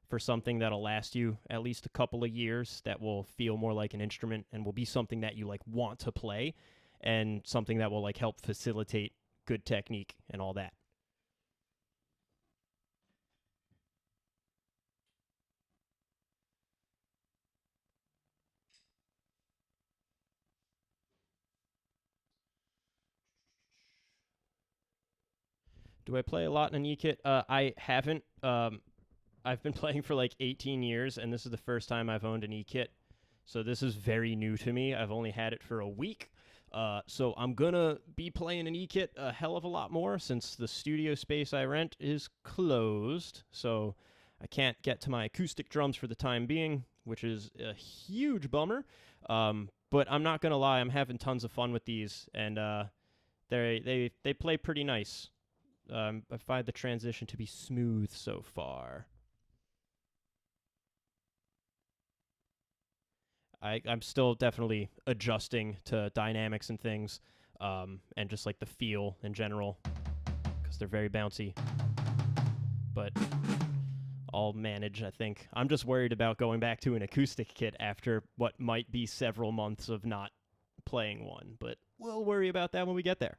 for something that'll last you at least a couple of years, that will feel more like an instrument and will be something that you like want to play, and something that will like help facilitate good technique and all that. Do I play a lot in an e-kit? I haven't. I've been playing for like 18 years, and this is the first time I've owned an e-kit. So this is very new to me. I've only had it for a week. So I'm going to be playing an e-kit a hell of a lot more, since the studio space I rent is closed. So I can't get to my acoustic drums for the time being, which is a huge bummer. But I'm not going to lie, I'm having tons of fun with these, and they play pretty nice. I find the transition to be smooth so far. I'm still definitely adjusting to dynamics and things, and just like the feel in general, because they're very bouncy. But I'll manage, I think. I'm just worried about going back to an acoustic kit after what might be several months of not playing one, but we'll worry about that when we get there.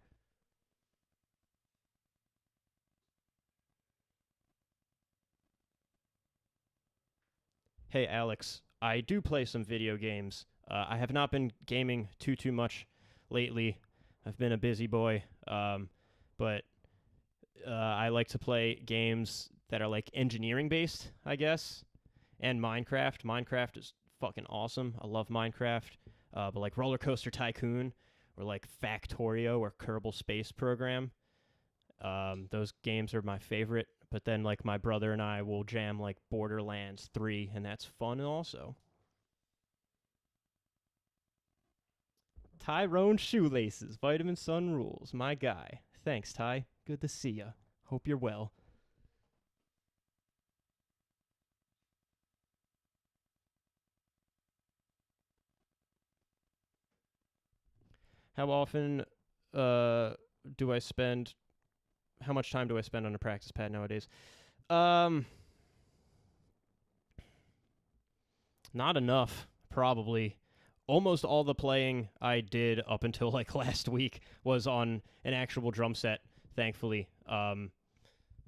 Hey, Alex, I do play some video games. I have not been gaming too much lately. I've been a busy boy, but I like to play games that are like engineering based, I guess, and Minecraft. Minecraft is fucking awesome. I love Minecraft. But like Roller Coaster Tycoon, or like Factorio, or Kerbal Space Program, Those games are my favorite. But then, like, my brother and I will jam like Borderlands 3, and that's fun also. Tyrone Shoelaces, Vitamin Sun Rules, my guy. Thanks, Ty. Good to see ya. Hope you're well. How often uh, do I spend? How much time do I spend on a practice pad nowadays? Um, Not enough, probably. Almost all the playing I did up until like last week was on an actual drum set, thankfully.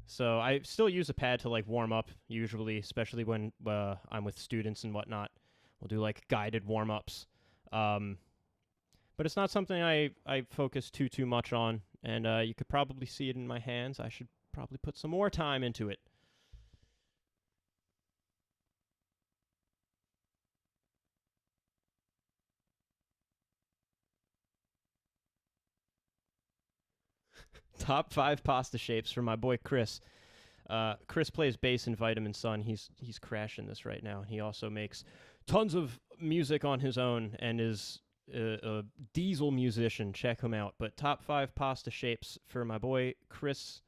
So I still use a pad to like warm up usually, especially when I'm with students and whatnot. We'll do like guided warm ups. Um, but it's not something I focus too much on, and you could probably see it in my hands. I should probably put some more time into it. Top 5 pasta shapes for my boy Chris. Chris plays bass in Vitamin Sun. He's crashing this right now. He also makes tons of music on his own and is a diesel musician. Check him out. But top 5 pasta shapes for my boy Chris.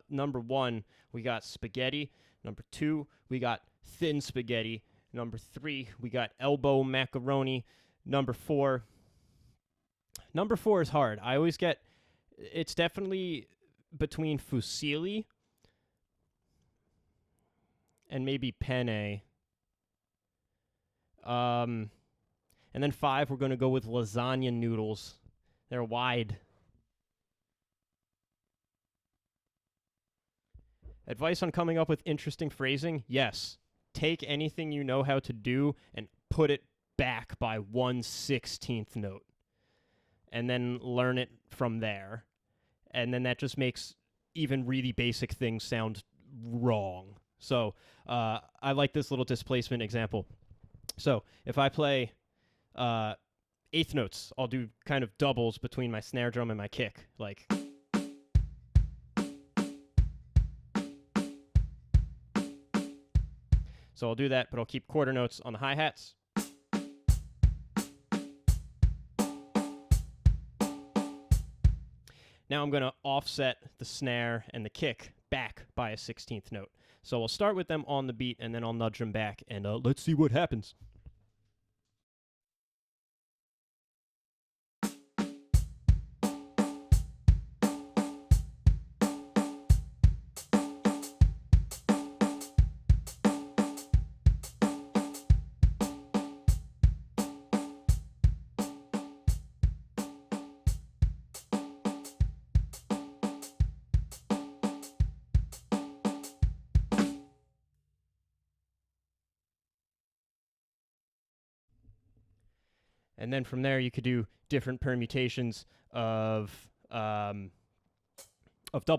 Number 1, we got spaghetti. Number 2, we got thin spaghetti. Number 3, we got elbow macaroni. Number 4 is hard. I always get, it's definitely between fusilli and maybe penne. And then 5, we're going to go with lasagna noodles. They're wide. Advice on coming up with interesting phrasing? Yes. Take anything you know how to do and put it back by 1/16th note. And then learn it from there. And then that just makes even really basic things sound wrong. So I like this little displacement example. So if I play eighth notes, I'll do kind of doubles between my snare drum and my kick. Like... So I'll do that, but I'll keep quarter notes on the hi-hats. Now I'm going to offset the snare and the kick back by a 16th note. So I'll start with them on the beat, and then I'll nudge them back, and let's see what happens. And then from there, you could do different permutations of double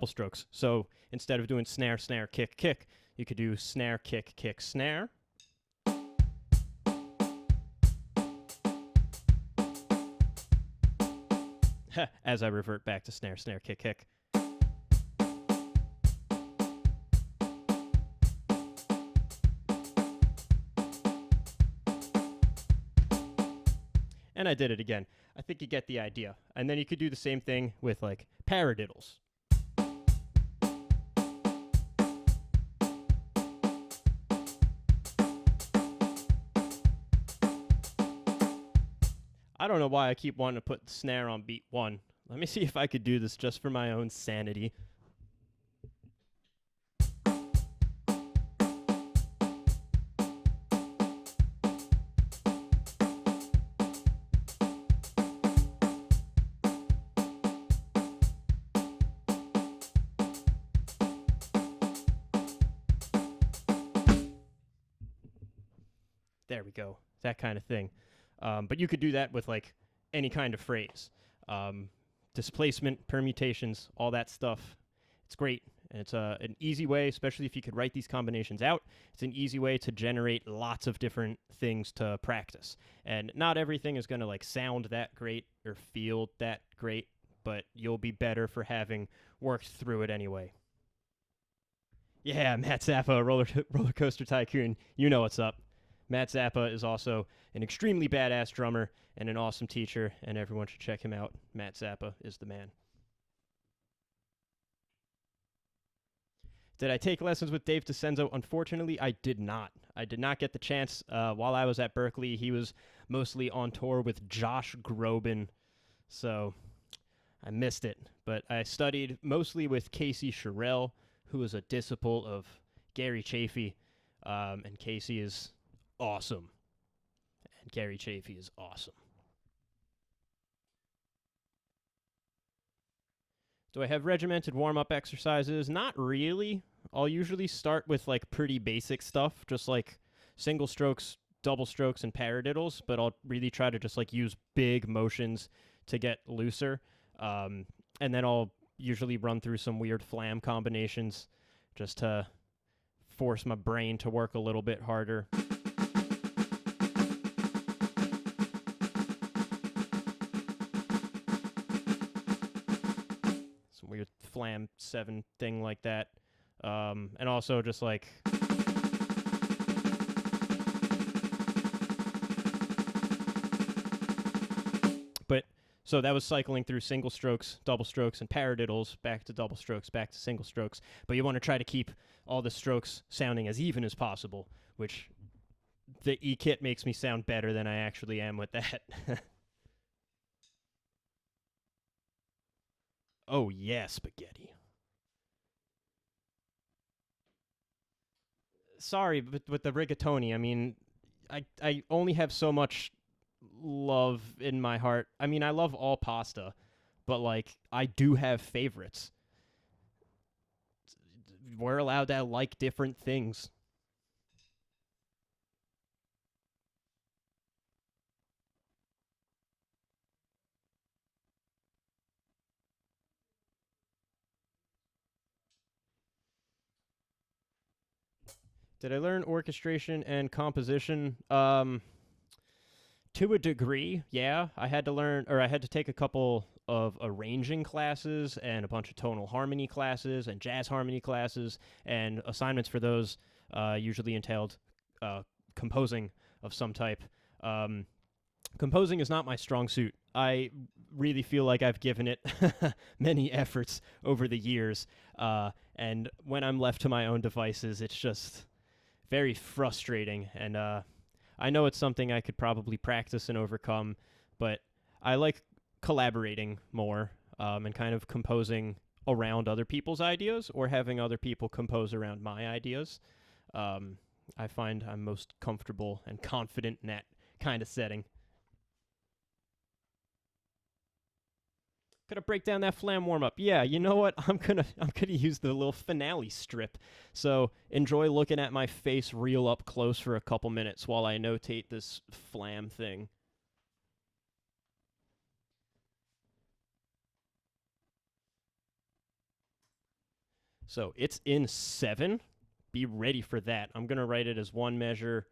strokes. So instead of doing snare, snare, kick, kick, you could do snare, kick, kick, snare. As I revert back to snare, snare, kick, kick. And I did it again. I think you get the idea. And then you could do the same thing with like paradiddles. I don't know why I keep wanting to put the snare on beat 1. Let me see if I could do this just for my own sanity. There we go. That kind of thing. But you could do that with like any kind of phrase. Displacement, permutations, all that stuff. It's great. And it's an easy way, especially if you could write these combinations out, it's an easy way to generate lots of different things to practice. And not everything is going to like sound that great or feel that great, but you'll be better for having worked through it anyway. Yeah, Matt Zappa, roller coaster tycoon. You know what's up. Matt Zappa is also an extremely badass drummer and an awesome teacher, and everyone should check him out. Matt Zappa is the man. Did I take lessons with Dave DiCenzo? Unfortunately, I did not. I did not get the chance. While I was at Berklee, he was mostly on tour with Josh Groban, so I missed it. But I studied mostly with Casey Sherrill, who is a disciple of Gary Chaffee, and Casey is awesome. And Gary Chaffee is awesome. Do I have regimented warm-up exercises? Not really. I'll usually start with like pretty basic stuff, just like single strokes, double strokes, and paradiddles, but I'll really try to just like use big motions to get looser. And then I'll usually run through some weird flam combinations just to force my brain to work a little bit harder. Some weird flam 7 thing like that. And also just like but so that was cycling through single strokes, double strokes, and paradiddles, back to double strokes, back to single strokes. But you want to try to keep all the strokes sounding as even as possible, which the E-kit makes me sound better than I actually am with that. Oh, yeah, spaghetti. Sorry, but with the rigatoni, I mean, I only have so much love in my heart. I mean, I love all pasta, but like I do have favorites. We're allowed to like different things. Did I learn orchestration and composition? To a degree, yeah. I had to learn, or I had to take a couple of arranging classes and a bunch of tonal harmony classes and jazz harmony classes, and assignments for those usually entailed composing of some type. Um, Composing is not my strong suit. I really feel like I've given it many efforts over the years, and when I'm left to my own devices, it's just very frustrating. And I know it's something I could probably practice and overcome, but I like collaborating more and kind of composing around other people's ideas or having other people compose around my ideas. Um, I find I'm most comfortable and confident in that kind of setting. Gonna break down that flam warm up. Yeah, you know what? I'm gonna use the little finale strip. So enjoy looking at my face real up close for a couple minutes while I notate this flam thing. So it's in 7. Be ready for that. I'm gonna write it as one measure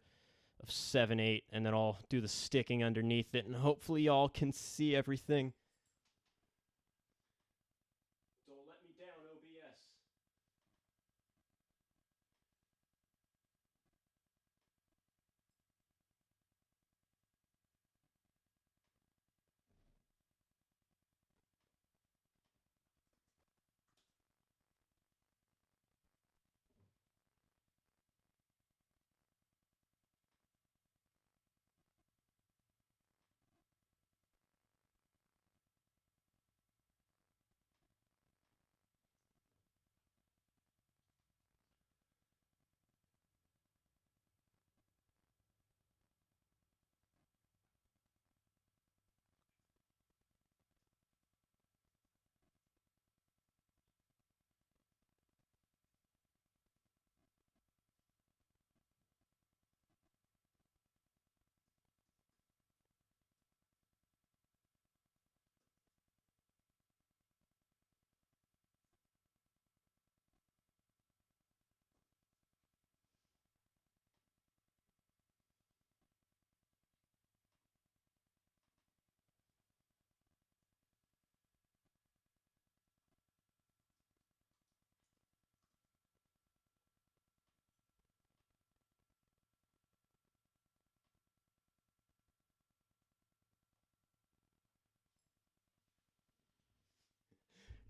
of 7/8, and then I'll do the sticking underneath it, and hopefully y'all can see everything. Don't let me down, OBS.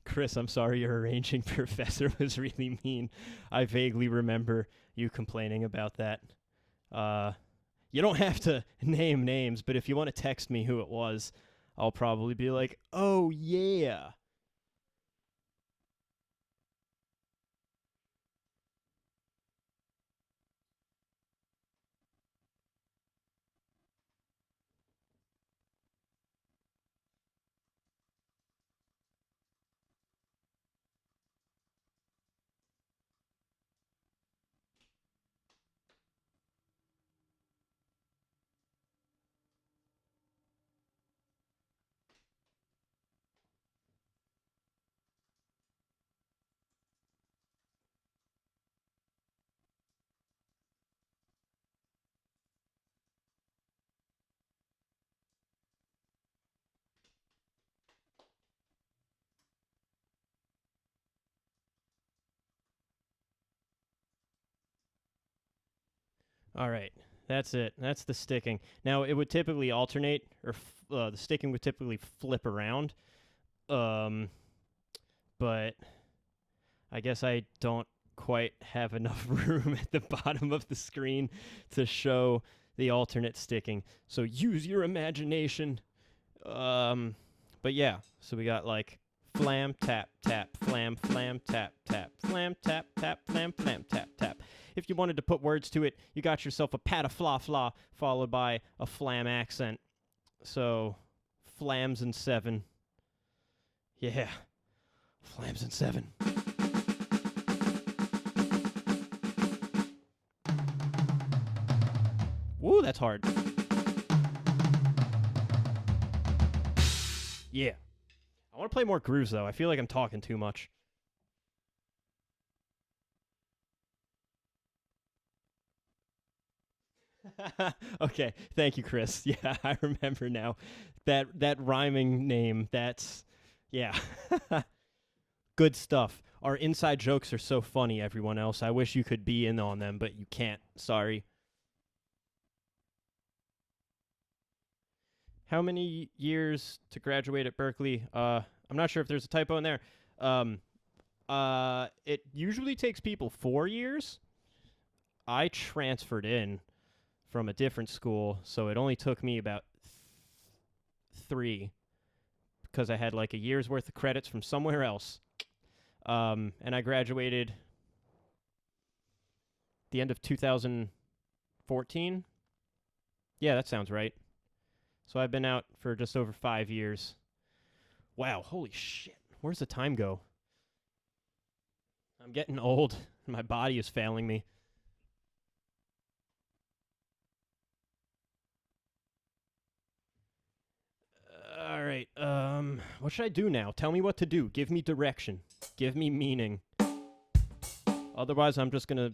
Chris, I'm sorry your arranging professor was really mean. I vaguely remember you complaining about that. Uh, you don't have to name names, but if you want to text me who it was, I'll probably be like, oh, yeah. All right. That's it. That's the sticking. Now, it would typically alternate, or the sticking would typically flip around. Um, but I guess I don't quite have enough room at the bottom of the screen to show the alternate sticking. So use your imagination. But yeah, so we got like flam, tap, tap, flam, flam, tap, tap, flam, tap, tap, flam, flam, tap, tap. If you wanted to put words to it, you got yourself a pat a fla fla followed by a flam accent. So, flams and 7. Yeah, flams and 7. Woo, that's hard. Yeah. I want to play more grooves, though. I feel like I'm talking too much. Okay, thank you, Chris. Yeah, I remember now. That rhyming name, that's... Yeah. Good stuff. Our inside jokes are so funny, everyone else. I wish you could be in on them, but you can't. Sorry. How many years to graduate at Berkeley? I'm not sure if there's a typo in there. Um, it usually takes people 4 years. I transferred in from a different school, so it only took me about 3 because I had like a year's worth of credits from somewhere else. And I graduated the end of 2014. Yeah, that sounds right. So I've been out for just over 5 years. Wow, holy shit. Where's the time go? I'm getting old. My body is failing me. All right. What should I do now? Tell me what to do. Give me direction. Give me meaning. Otherwise, I'm just gonna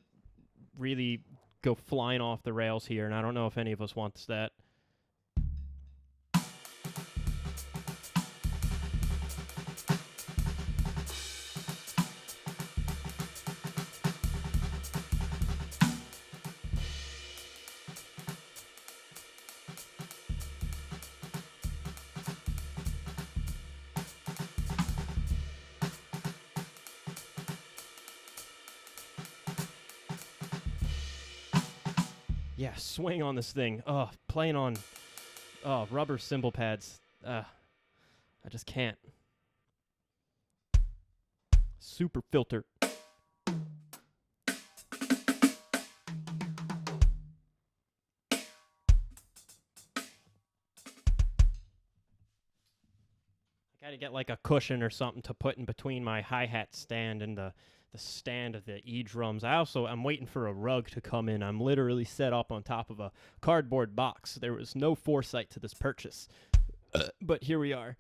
really go flying off the rails here, and I don't know if any of us wants that. Yeah, swing on this thing. Playing on rubber cymbal pads. I just can't. Super filter. I gotta get like a cushion or something to put in between my hi-hat stand and the stand of the E drums. I'm waiting for a rug to come in. I'm literally set up on top of a cardboard box. There was no foresight to this purchase. But here we are.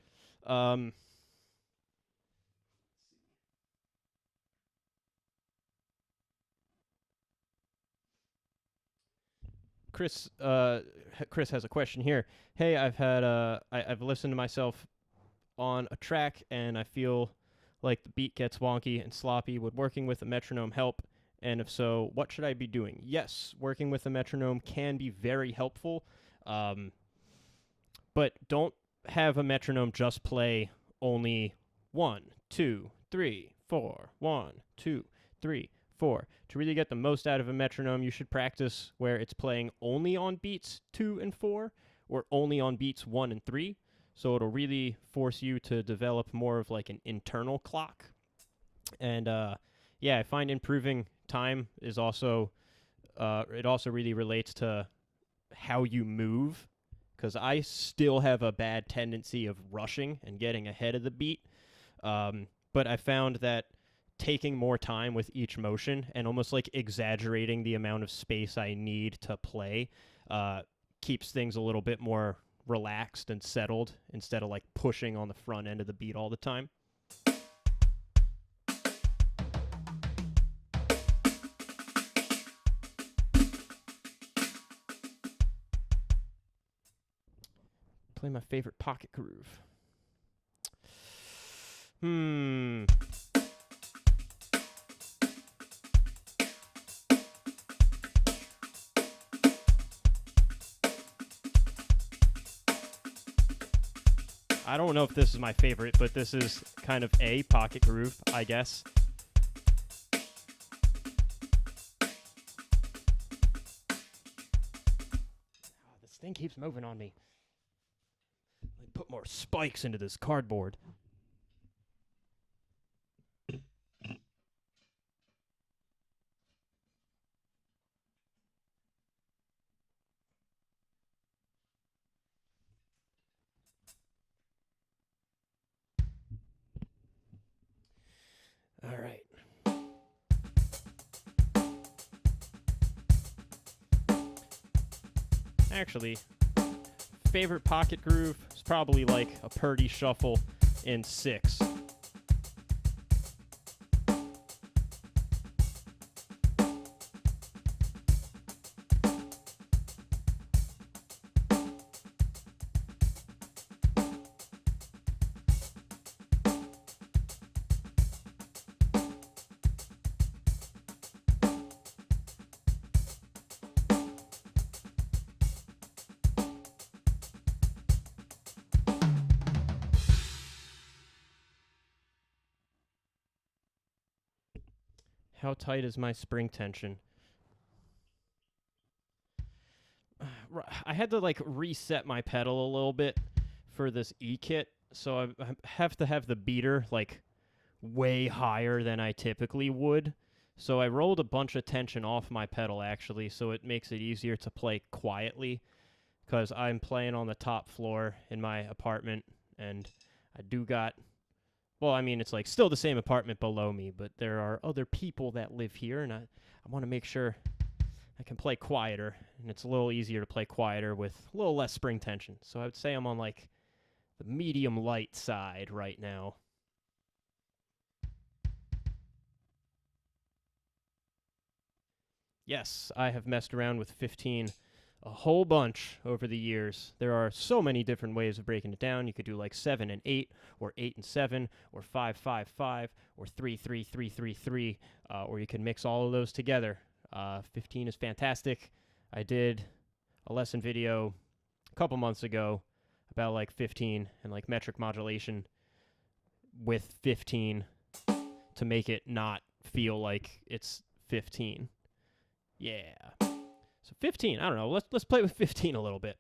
Chris has a question here. Hey, I've listened to myself on a track and I feel like the beat gets wonky and sloppy. Would working with a metronome help? And if so, what should I be doing? Yes, working with a metronome can be very helpful, but don't have a metronome just play only one. 2, 3, 4, 1, 2, 3, 4. To really get the most out of a metronome, you should practice where it's playing only on beats 2 and 4 or only on beats 1 and 3. So it'll really force you to develop more of like an internal clock. And yeah, I find improving time is also, it also really relates to how you move, because I still have a bad tendency of rushing and getting ahead of the beat. But I found that taking more time with each motion and almost like exaggerating the amount of space I need to play keeps things a little bit more relaxed and settled instead of like pushing on the front end of the beat all the time. Play my favorite pocket groove. I don't know if this is my favorite, but this is kind of a pocket groove, I guess. This thing keeps moving on me. Let me put more spikes into this cardboard. All right. Actually, favorite pocket groove is probably like a Purdy shuffle in 6. How tight is my spring tension? I had to like reset my pedal a little bit for this E-kit, so I have to have the beater like way higher than I typically would. So I rolled a bunch of tension off my pedal actually, so it makes it easier to play quietly, because I'm playing on the top floor in my apartment, and I do got... Well, I mean, it's like still the same apartment below me, but there are other people that live here, and I want to make sure I can play quieter, and it's a little easier to play quieter with a little less spring tension. So I would say I'm on like the medium light side right now. Yes, I have messed around with 15 a whole bunch over the years. There are so many different ways of breaking it down. You could do like 7 and 8, or 8 and 7, or 5, 5, 5, or 3, 3, 3, 3, 3, or you can mix all of those together. 15 is fantastic. I did a lesson video a couple months ago about like 15 and like metric modulation with 15 to make it not feel like it's 15. Yeah. So 15, I don't know. Let's play with 15 a little bit.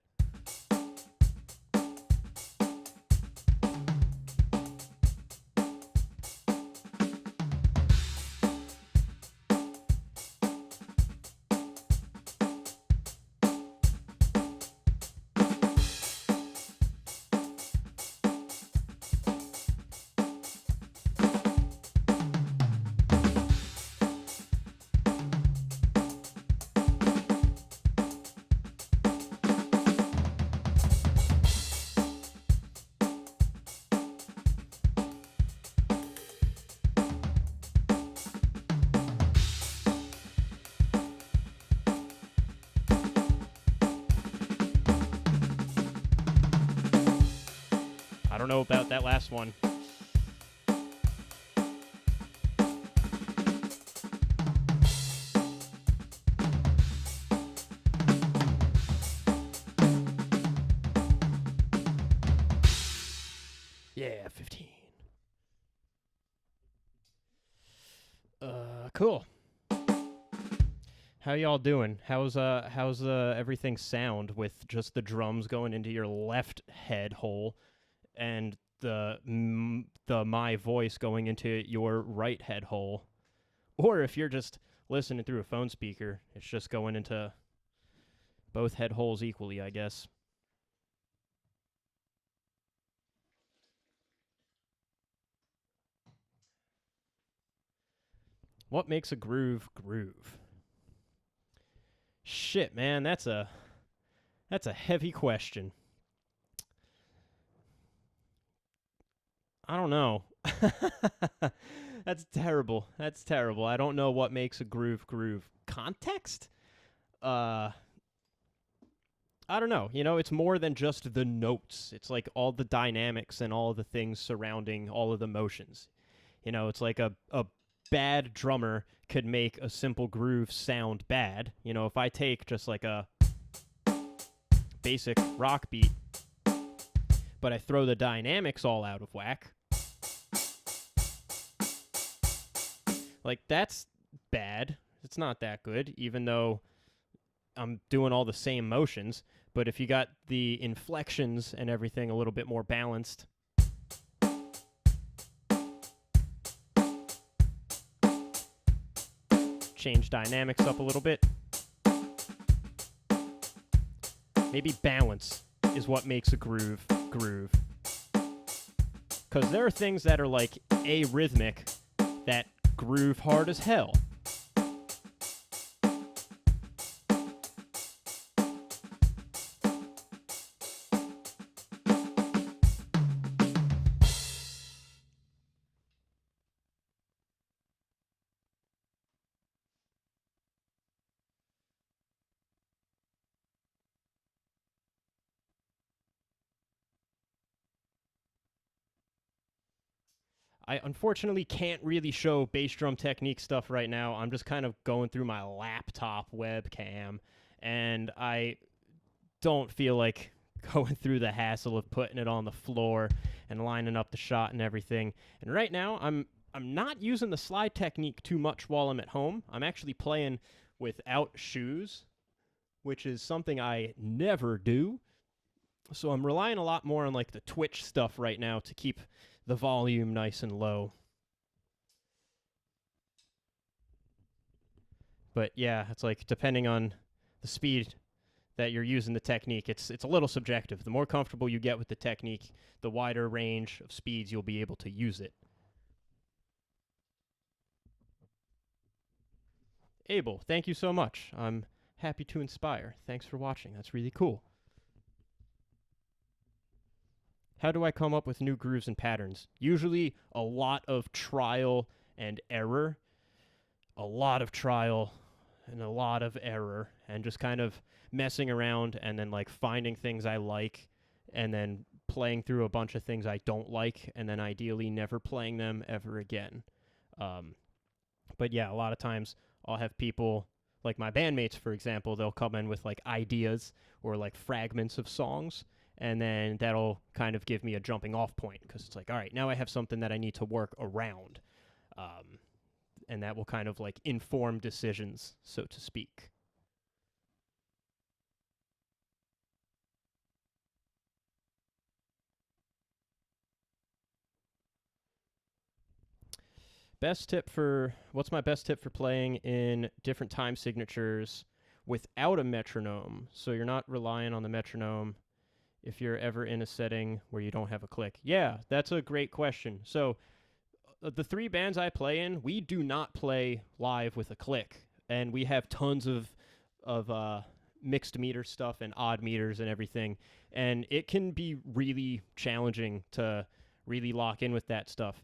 I don't know about that last one. Yeah, 15. Cool. How y'all doing? How's everything sound with just the drums going into your left head hole and the my voice going into your right head hole? Or if you're just listening through a phone speaker, it's just going into both head holes equally, I guess. What makes a groove groove? Shit, man, that's a heavy question. I don't know. That's terrible. That's terrible. I don't know what makes a groove groove. Context? I don't know. You know, it's more than just the notes. It's like all the dynamics and all the things surrounding all of the motions. You know, it's like a bad drummer could make a simple groove sound bad. You know, if I take just like a basic rock beat, but I throw the dynamics all out of whack, like that's bad. It's not that good, even though I'm doing all the same motions. But if you got the inflections and everything a little bit more balanced, change dynamics up a little bit. Maybe balance is what makes a groove groove. Because there are things that are like arrhythmic that groove hard as hell. I unfortunately can't really show bass drum technique stuff right now. I'm just kind of going through my laptop webcam, and I don't feel like going through the hassle of putting it on the floor and lining up the shot and everything. And right now, I'm not using the slide technique too much while I'm at home. I'm actually playing without shoes, which is something I never do. So I'm relying a lot more on like the Twitch stuff right now to keep the volume nice and low. But yeah, it's like depending on the speed that you're using the technique, it's a little subjective. The more comfortable you get with the technique, the wider range of speeds you'll be able to use it. Abel, thank you so much. I'm happy to inspire. Thanks for watching. That's really cool. How do I come up with new grooves and patterns? Usually a lot of trial and error. A lot of trial and a lot of error, and just kind of messing around and then like finding things I like and then playing through a bunch of things I don't like and then ideally never playing them ever again. But yeah, a lot of times I'll have people like my bandmates, for example, they'll come in with like ideas or like fragments of songs, and then that'll kind of give me a jumping off point because it's like, all right, now I have something that I need to work around. And that will kind of like inform decisions, so to speak. What's my best tip for playing in different time signatures without a metronome? So you're not relying on the metronome if you're ever in a setting where you don't have a click. Yeah, that's a great question. So the three bands I play in, we do not play live with a click, and we have tons of mixed meter stuff and odd meters and everything, and it can be really challenging to really lock in with that stuff.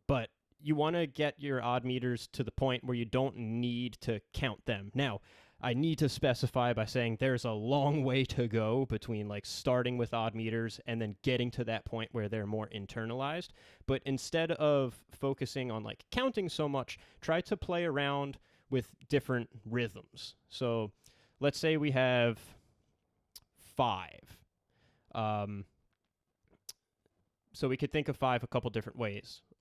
But you want to get your odd meters to the point where you don't need to count them. Now, I need to specify by saying there's a long way to go between like starting with odd meters and then getting to that point where they're more internalized. But instead of focusing on like counting so much, try to play around with different rhythms. So let's say we have 5. So we could think of 5 a couple different ways.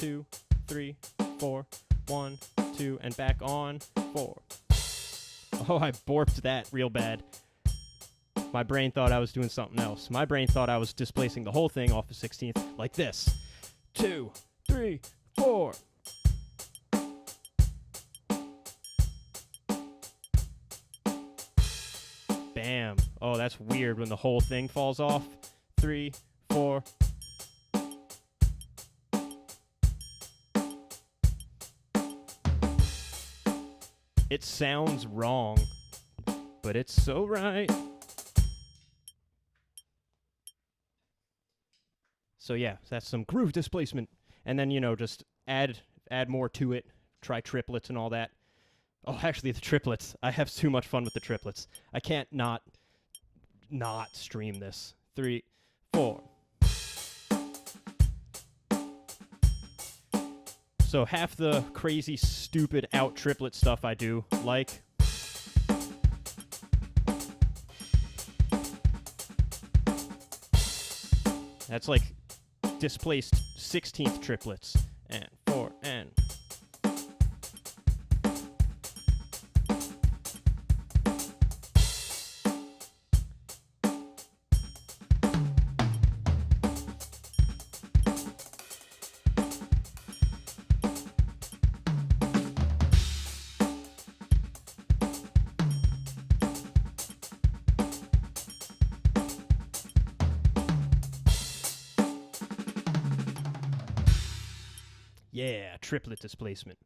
2, 3, 4, 1, 2, and back on 4. Oh, I borped that real bad. My brain thought I was doing something else. My brain thought I was displacing the whole thing off of 16th like this. 2, 3, 4. Bam. Oh, that's weird when the whole thing falls off. 3, 4. It sounds wrong, but it's so right. So yeah, that's some groove displacement. And then, just add more to it. Try triplets and all that. Oh, actually, the triplets. I have too much fun with the triplets. I can't not stream this. 3, 4. So half the crazy, stupid out triplet stuff I do, like... That's like displaced 16th triplets. And 4, and... Yeah, triplet displacement.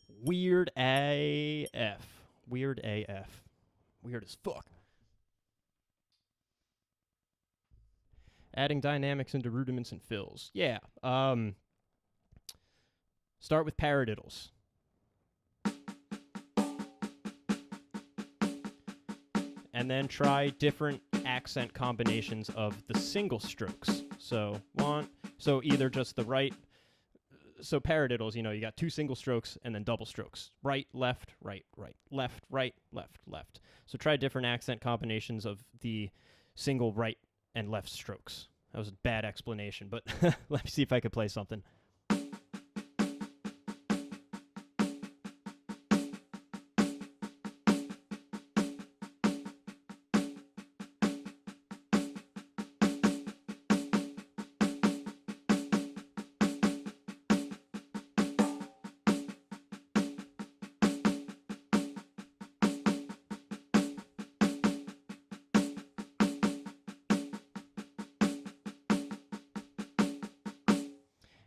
Weird AF. Weird AF. Weird as fuck. Adding dynamics into rudiments and fills. Yeah. Start with paradiddles. And then try different accent combinations of the single strokes. So either just the right. So paradiddles, you got 2 single strokes and then double strokes. Right, left, right, right, left, right, left, left. So try different accent combinations of the single right and left strokes. That was a bad explanation, but let me see if I could play something.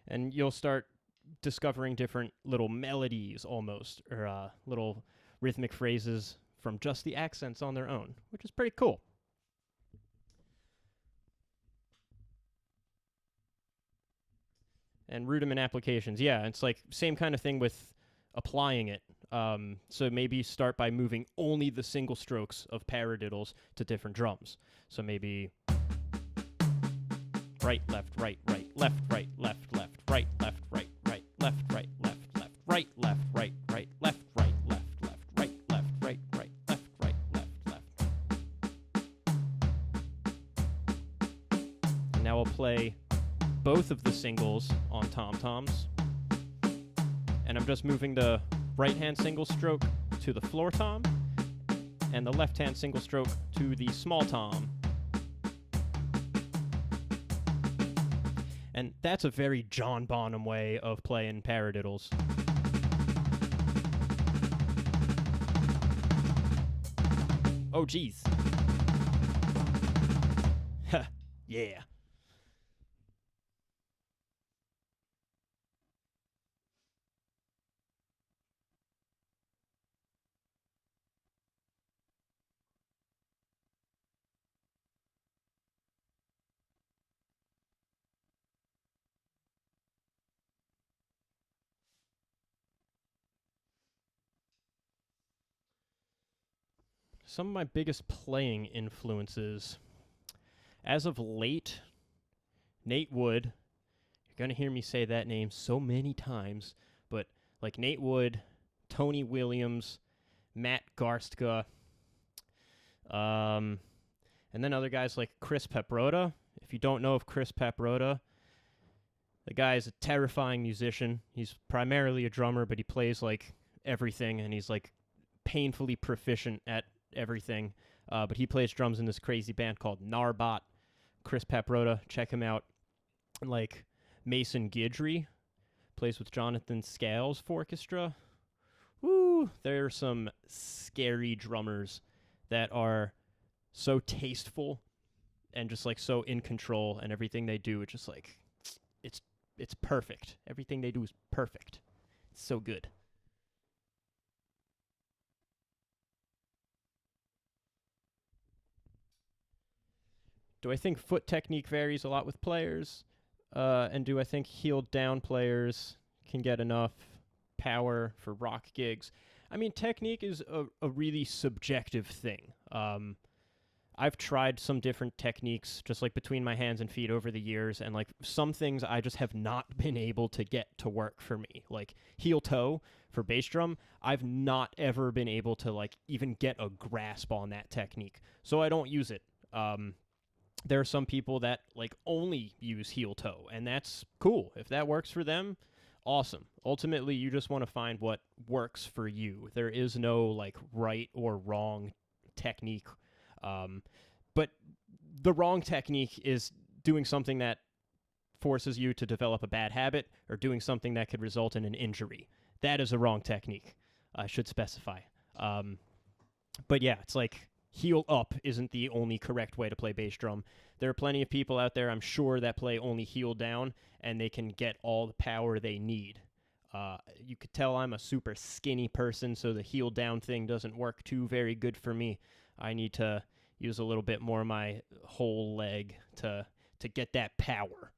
And you'll start discovering different little melodies almost, or little rhythmic phrases from just the accents on their own, which is pretty cool. And rudiment applications, yeah, it's like same kind of thing with applying it. So maybe start by moving only the single strokes of paradiddles to different drums. So maybe right, left, right, right, left, right, left, left, right, left, right, right, left, right, left, left, right, left, right, right, left, right, left, left, right, left, right, right, left, right, left, left. And now we'll play both of the singles on tom-toms. And I'm just moving the right-hand single stroke to the floor tom and the left-hand single stroke to the small tom. And that's a very John Bonham way of playing paradiddles. Oh, geez. Yeah. Some of my biggest playing influences. As of late, Nate Wood. You're going to hear me say that name so many times, but like Nate Wood, Tony Williams, Matt Garstka, and then other guys like Chris Paprota. If you don't know of Chris Paprota, The guy is a terrifying musician. He's primarily a drummer, but he plays like everything, and he's like painfully proficient at everything. But he plays drums in this crazy band called Narbot. Chris Paprota, check him out. Like Mason Guidry plays with Jonathan Scales Orchestra. Woo! There are some scary drummers that are so tasteful and just like so in control, and everything they do, it's just like it's perfect. Everything they do is perfect. It's so good. Do I think foot technique varies a lot with players? And do I think heeled down players can get enough power for rock gigs? I mean, technique is a really subjective thing. I've tried some different techniques just like between my hands and feet over the years, and like some things I just have not been able to get to work for me. Like heel toe for bass drum, I've not ever been able to like even get a grasp on that technique, so I don't use it. There are some people that like only use heel toe, and that's cool. If that works for them, awesome. Ultimately, you just want to find what works for you. There is no like right or wrong technique. But the wrong technique is doing something that forces you to develop a bad habit, or doing something that could result in an injury. That is a wrong technique. I should specify. But yeah, it's like heel up isn't the only correct way to play bass drum. There are plenty of people out there, I'm sure, that play only heel down, and they can get all the power they need. You could tell I'm a super skinny person, so the heel down thing doesn't work too very good for me. I need to use a little bit more of my whole leg to get that power.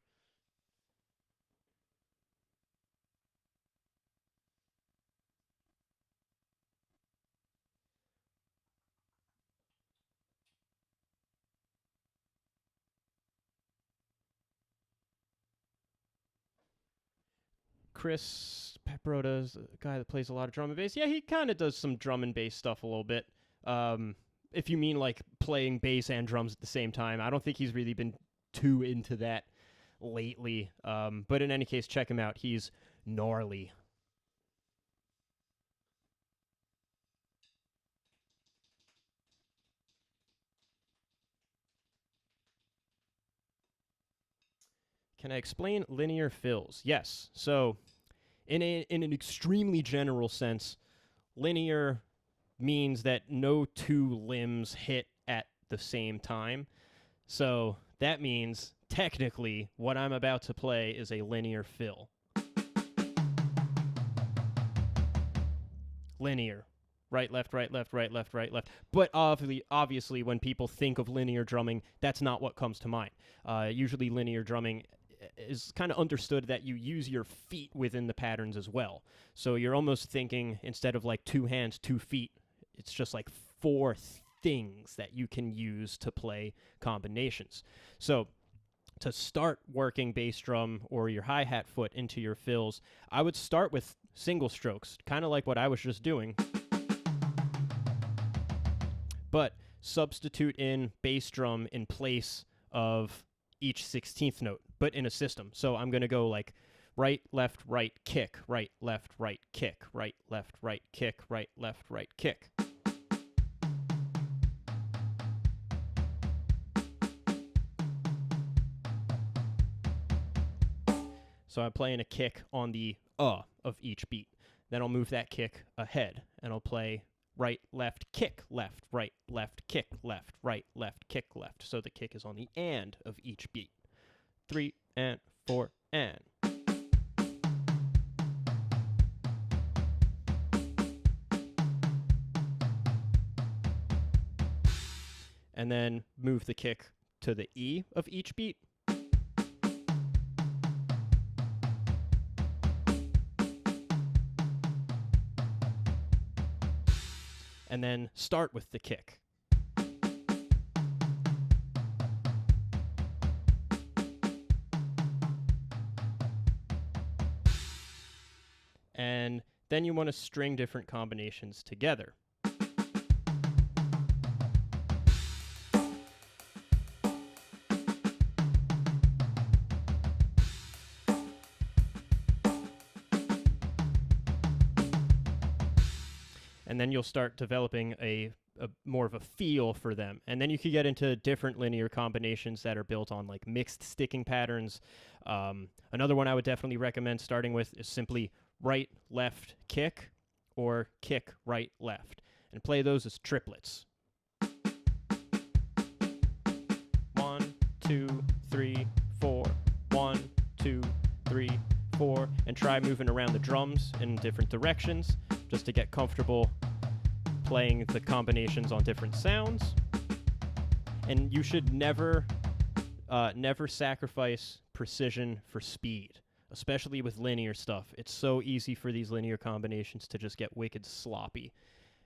Chris Pepperota's a guy that plays a lot of drum and bass. Yeah, he kind of does some drum and bass stuff a little bit. If you mean like playing bass and drums at the same time, I don't think he's really been too into that lately. But in any case, check him out. He's gnarly. Can I explain linear fills? Yes. So, in an extremely general sense, linear means that no two limbs hit at the same time. So that means technically what I'm about to play is a linear fill. Linear. Right, left, right, left, right, left, right, left. But obviously, when people think of linear drumming, that's not what comes to mind. Usually, linear drumming is kind of understood that you use your feet within the patterns as well. So you're almost thinking, instead of like 2 hands, 2 feet, it's just like 4 things that you can use to play combinations. So to start working bass drum or your hi-hat foot into your fills, I would start with single strokes, kind of like what I was just doing, but substitute in bass drum in place of each 16th note, but in a system. So I'm going to go like right, left, right, kick, right, left, right, kick, right, left, right, kick, right, left, right, kick. So I'm playing a kick on the of each beat. Then I'll move that kick ahead, and I'll play right, left, kick, left, right, left, kick, left, right, left, kick, left. So the kick is on the and of each beat. 3 and 4 and. And then move the kick to the E of each beat. And then start with the kick. And then you want to string different combinations together. and then you'll start developing a more of a feel for them. And then you could get into different linear combinations that are built on like mixed sticking patterns. Another one I would definitely recommend starting with is simply right, left, kick, or kick, right, left, and play those as triplets. 1, 2, 3, 4. 1, 2, 3, 4, and try moving around the drums in different directions just to get comfortable playing the combinations on different sounds. And you should never sacrifice precision for speed, especially with linear stuff. It's so easy for these linear combinations to just get wicked sloppy,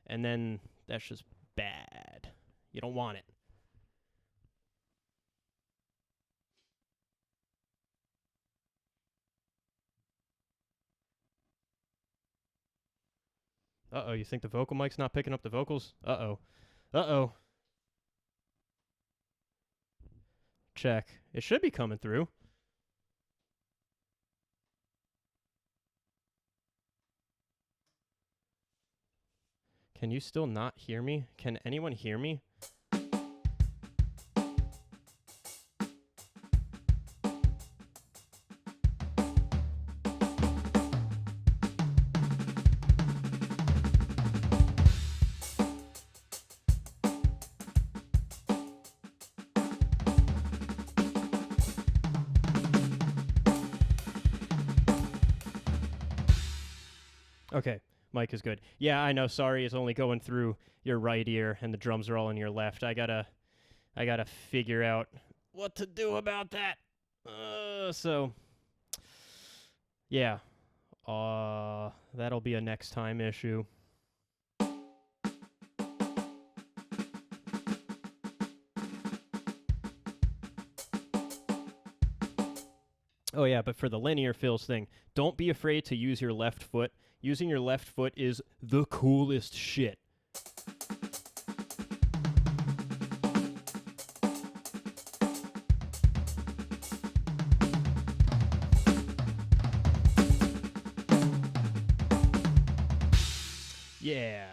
and then that's just bad. You don't want it. Uh-oh, you think the vocal mic's not picking up the vocals? Uh-oh. Uh-oh. Check. It should be coming through. Can you still not hear me? Can anyone hear me? Okay, mic is good. Yeah, I know. Sorry, it's only going through your right ear, and the drums are all in your left. I gotta figure out what to do about that. So, yeah, that'll be a next time issue. Oh yeah, but for the linear fills thing, don't be afraid to use your left foot. Using your left foot is the coolest shit. Yeah.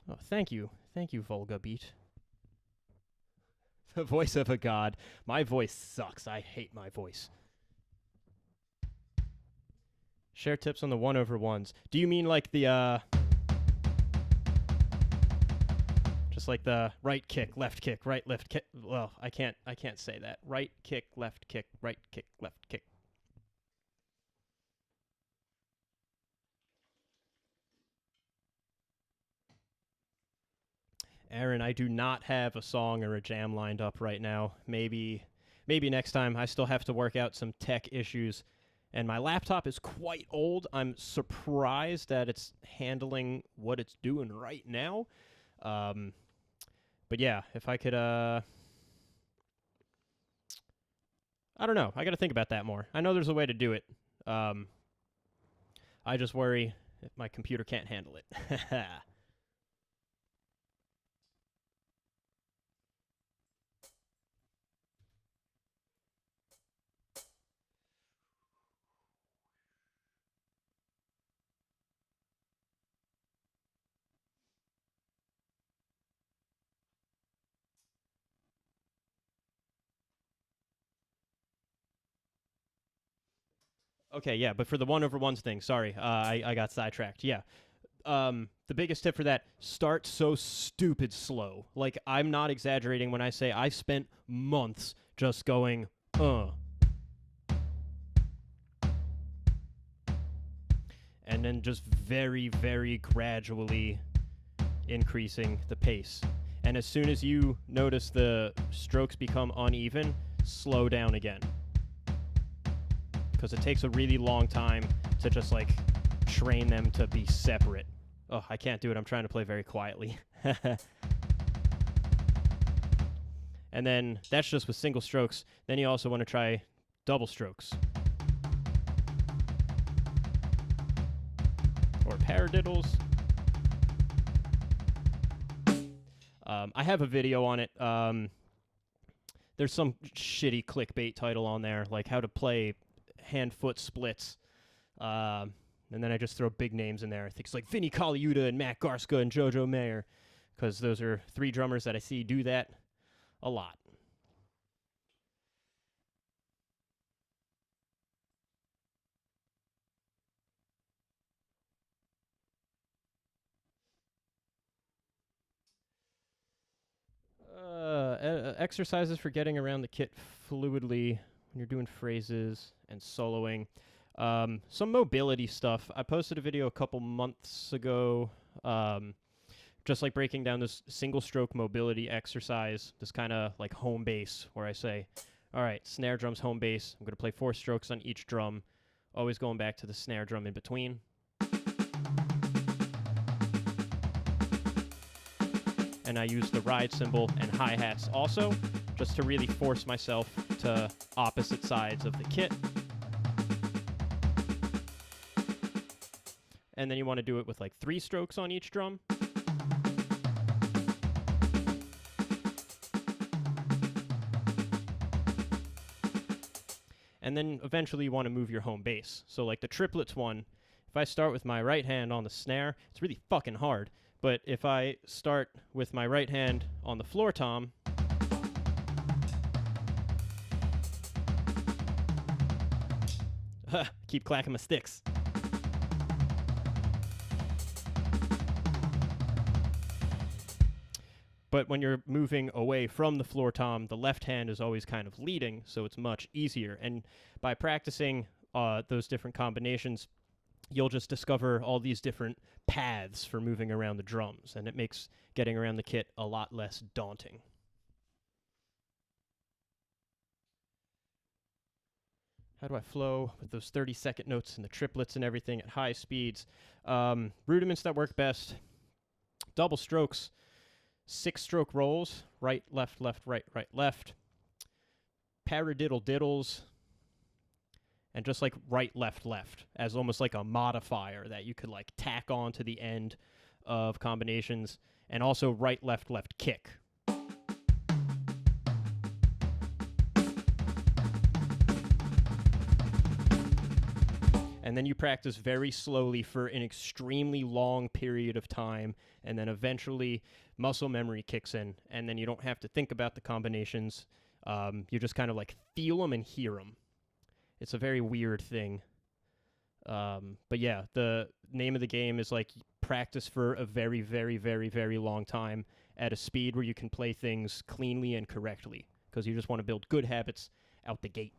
Oh, thank you. Thank you, Volga Beat. The voice of a god. My voice sucks. I hate my voice. Share tips on the 1/1s. Do you mean like the, just like the right kick, left kick, right, left kick? Well, I can't say that. Right kick, left kick, right kick, left kick. Aaron, I do not have a song or a jam lined up right now. Maybe next time. I still have to work out some tech issues. And my laptop is quite old. I'm surprised that it's handling what it's doing right now. But yeah, if I could, I don't know. I got to think about that more. I know there's a way to do it. I just worry if my computer can't handle it. Okay, yeah, but for the 1/1s thing, sorry, I got sidetracked. Yeah. The biggest tip for that, start so stupid slow. Like, I'm not exaggerating when I say I spent months just going, and then just very, very gradually increasing the pace. And as soon as you notice the strokes become uneven, slow down again. Because it takes a really long time to just, like, train them to be separate. Oh, I can't do it. I'm trying to play very quietly. And then that's just with single strokes. Then you also want to try double strokes. Or paradiddles. I have a video on it. There's some shitty clickbait title on there, like how to play hand-foot splits. And then I just throw big names in there. I think it's like Vinny Colaiuta and Matt Garska and JoJo Mayer, because those are three drummers that I see do that a lot. Exercises for getting around the kit fluidly when you're doing phrases and soloing. Some mobility stuff. I posted a video a couple months ago, just like breaking down this single stroke mobility exercise, this kind of like home base, where I say, all right, snare drum's home base. I'm going to play 4 strokes on each drum, always going back to the snare drum in between. And I use the ride cymbal and hi-hats also, just to really force myself to opposite sides of the kit. And then you want to do it with like 3 strokes on each drum. And then eventually you want to move your home base. So like the triplets one, if I start with my right hand on the snare, it's really fucking hard. But if I start with my right hand on the floor tom, keep clacking my sticks. But when you're moving away from the floor tom, the left hand is always kind of leading, so it's much easier. And by practicing those different combinations, you'll just discover all these different paths for moving around the drums, and it makes getting around the kit a lot less daunting. How do I flow with those 30-second notes and the triplets and everything at high speeds? Rudiments that work best: double strokes, 6-stroke rolls, right, left, left, right, right, left, paradiddle diddles, and just like right, left, left as almost like a modifier that you could like tack on to the end of combinations, and also right, left, left kick. And then you practice very slowly for an extremely long period of time, and then eventually muscle memory kicks in, and then you don't have to think about the combinations. You just kind of like feel them and hear them. It's a very weird thing. But yeah, the name of the game is like practice for a very, very, very, very long time at a speed where you can play things cleanly and correctly, because you just want to build good habits out the gate.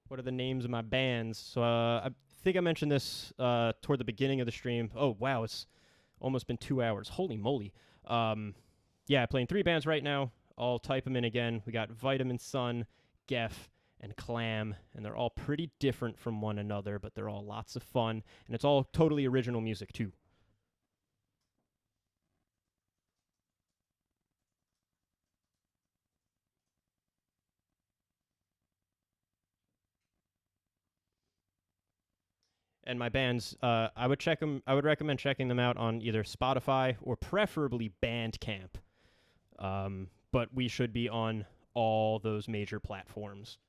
What are the names of my bands? So I think I mentioned this toward the beginning of the stream. Oh, wow, it's almost been 2 hours. Holy moly. Yeah, playing 3 bands right now. I'll type them in again. We got Vitamin Sun, Geff, and Clam, and they're all pretty different from one another, but they're all lots of fun, and it's all totally original music, too. And my bands, I would recommend checking them out on either Spotify or preferably Bandcamp. But we should be on all those major platforms.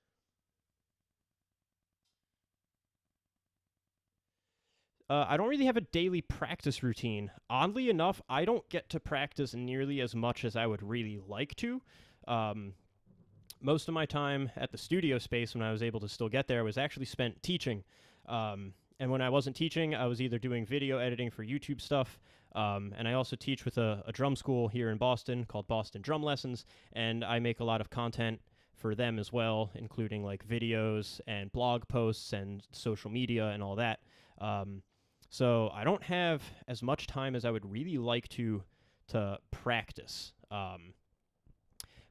I don't really have a daily practice routine. Oddly enough, I don't get to practice nearly as much as I would really like to. Most of my time at the studio space, when I was able to still get there, was actually spent teaching. And when I wasn't teaching, I was either doing video editing for YouTube stuff, and I also teach with a drum school here in Boston called Boston Drum Lessons, and I make a lot of content for them as well, including like videos and blog posts and social media and all that. So I don't have as much time as I would really like to practice.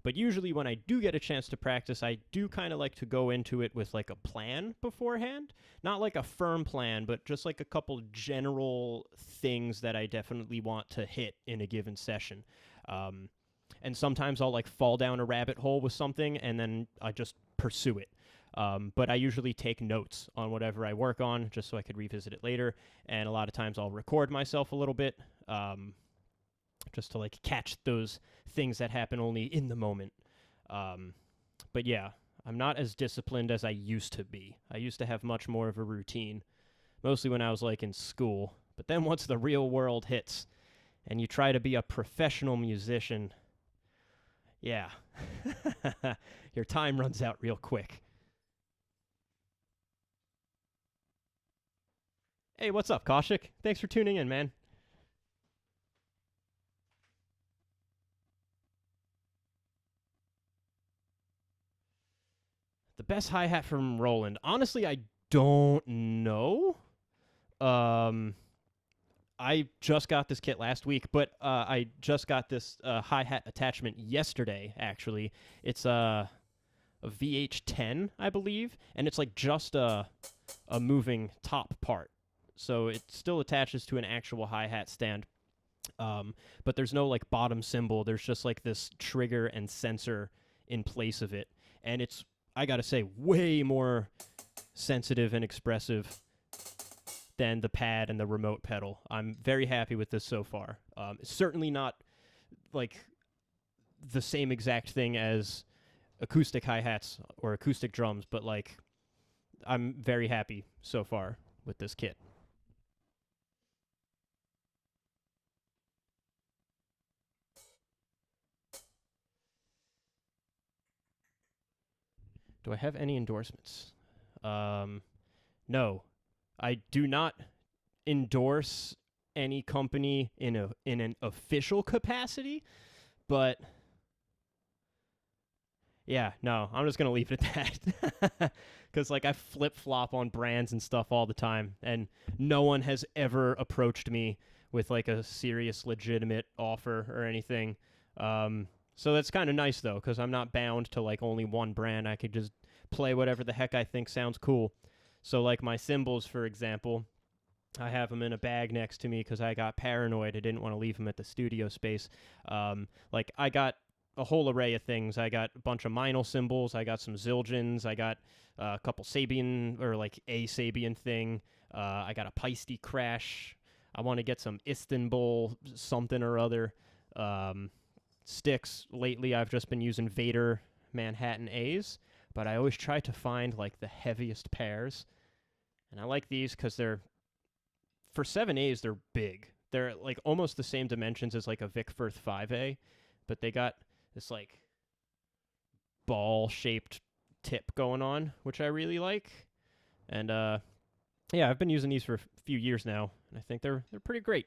But usually when I do get a chance to practice, I do kind of like to go into it with like a plan beforehand. Not like a firm plan, but just like a couple general things that I definitely want to hit in a given session. And sometimes I'll like fall down a rabbit hole with something and then I just pursue it. But I usually take notes on whatever I work on just so I could revisit it later. And a lot of times I'll record myself a little bit. Just to like catch those things that happen only in the moment. But yeah, I'm not as disciplined as I used to be. I used to have much more of a routine, mostly when I was like in school. But then once the real world hits and you try to be a professional musician, yeah, your time runs out real quick. Hey, what's up, Kaushik? Thanks for tuning in, man. The best hi-hat from Roland. Honestly, I don't know. Um, I just got this kit last week, but I just got this hi-hat attachment yesterday, actually. It's a VH10, I believe, and it's like just a moving top part. So it still attaches to an actual hi-hat stand. But there's no like bottom cymbal. There's just like this trigger and sensor in place of it. And it's, I gotta say, way more sensitive and expressive than the pad and the remote pedal. I'm very happy with this so far. It's certainly not like the same exact thing as acoustic hi-hats or acoustic drums, but like I'm very happy so far with this kit. Do I have any endorsements? No, I do not endorse any company in an official capacity, but yeah, no, I'm just gonna leave it at that. Because like I flip flop on brands and stuff all the time, and no one has ever approached me with like a serious, legitimate offer or anything. So that's kind of nice though, because I'm not bound to like only one brand. I could just play whatever the heck I think sounds cool. So like my cymbals, for example, I have them in a bag next to me because I got paranoid. I didn't want to leave them at the studio space. Like I got a whole array of things. I got a bunch of Meinl cymbals. I got some Zildjians. I got a couple Sabian, or like a Sabian thing. I got a Paiste Crash. I want to get some Istanbul something or other. Sticks. Lately, I've just been using Vader Manhattan A's, but I always try to find like the heaviest pairs. And I like these because they're, for 7A's, they're big. They're like almost the same dimensions as like a Vic Firth 5A, but they got this like ball-shaped tip going on, which I really like. And yeah, I've been using these for a few years now, and I think they're pretty great.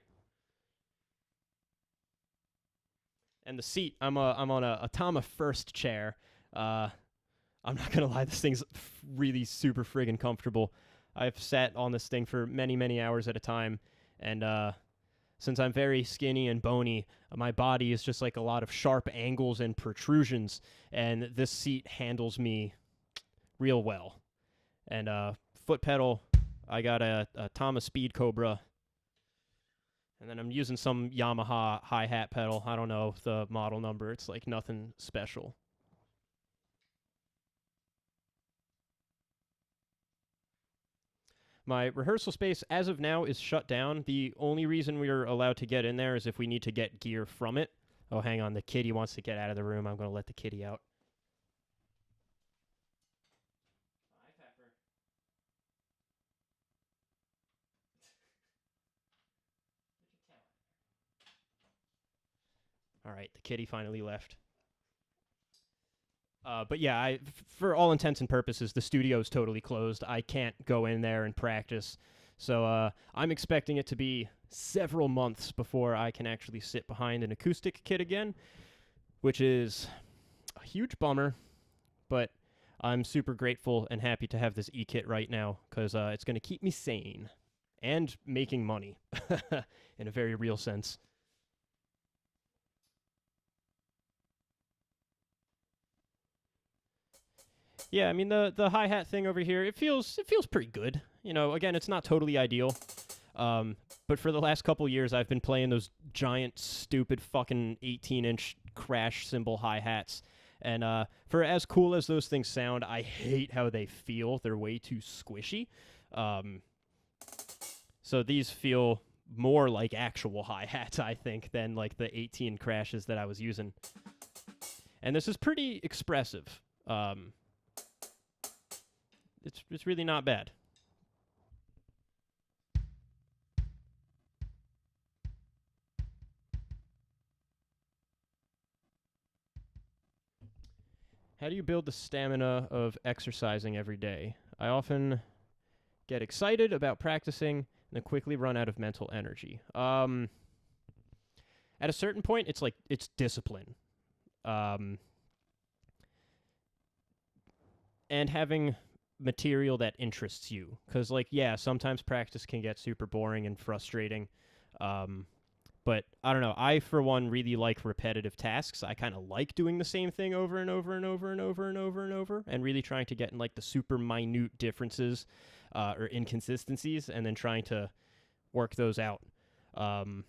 And the seat, I'm on a Tama First chair. I'm not gonna lie, this thing's really super friggin' comfortable. I've sat on this thing for many hours at a time, and since I'm very skinny and bony, my body is just like a lot of sharp angles and protrusions, and this seat handles me real well. And foot pedal, I got a Tama Speed Cobra, and then I'm using some Yamaha hi-hat pedal. I don't know the model number. It's like nothing special. My rehearsal space, as of now, is shut down. The only reason we're allowed to get in there is if we need to get gear from it. Oh, hang on. The kitty wants to get out of the room. I'm going to let the kitty out. Hi, Pepper. All right, the kitty finally left. But yeah, for all intents and purposes, the studio is totally closed. I can't go in there and practice. So I'm expecting it to be several months before I can actually sit behind an acoustic kit again, which is a huge bummer. But I'm super grateful and happy to have this e-kit right now because it's going to keep me sane and making money in a very real sense. Yeah, I mean the hi-hat thing over here, it feels pretty good. You know, again, it's not totally ideal. But for the last couple years I've been playing those giant stupid fucking 18-inch crash cymbal hi-hats. And for as cool as those things sound, I hate how they feel. They're way too squishy. So these feel more like actual hi-hats, I think, than like the 18 crashes that I was using. And this is pretty expressive. Um, it's really not bad. How do you build the stamina of exercising every day? I often get excited about practicing and then quickly run out of mental energy. At a certain point, it's discipline. Um, and having material that interests you. Because, like, yeah, sometimes practice can get super boring and frustrating. Um, but I don't know. I, for one, really like repetitive tasks. I kind of like doing the same thing over and over and over and over and over and over, and really trying to get in like the super minute differences or inconsistencies, and then trying to work those out. Um,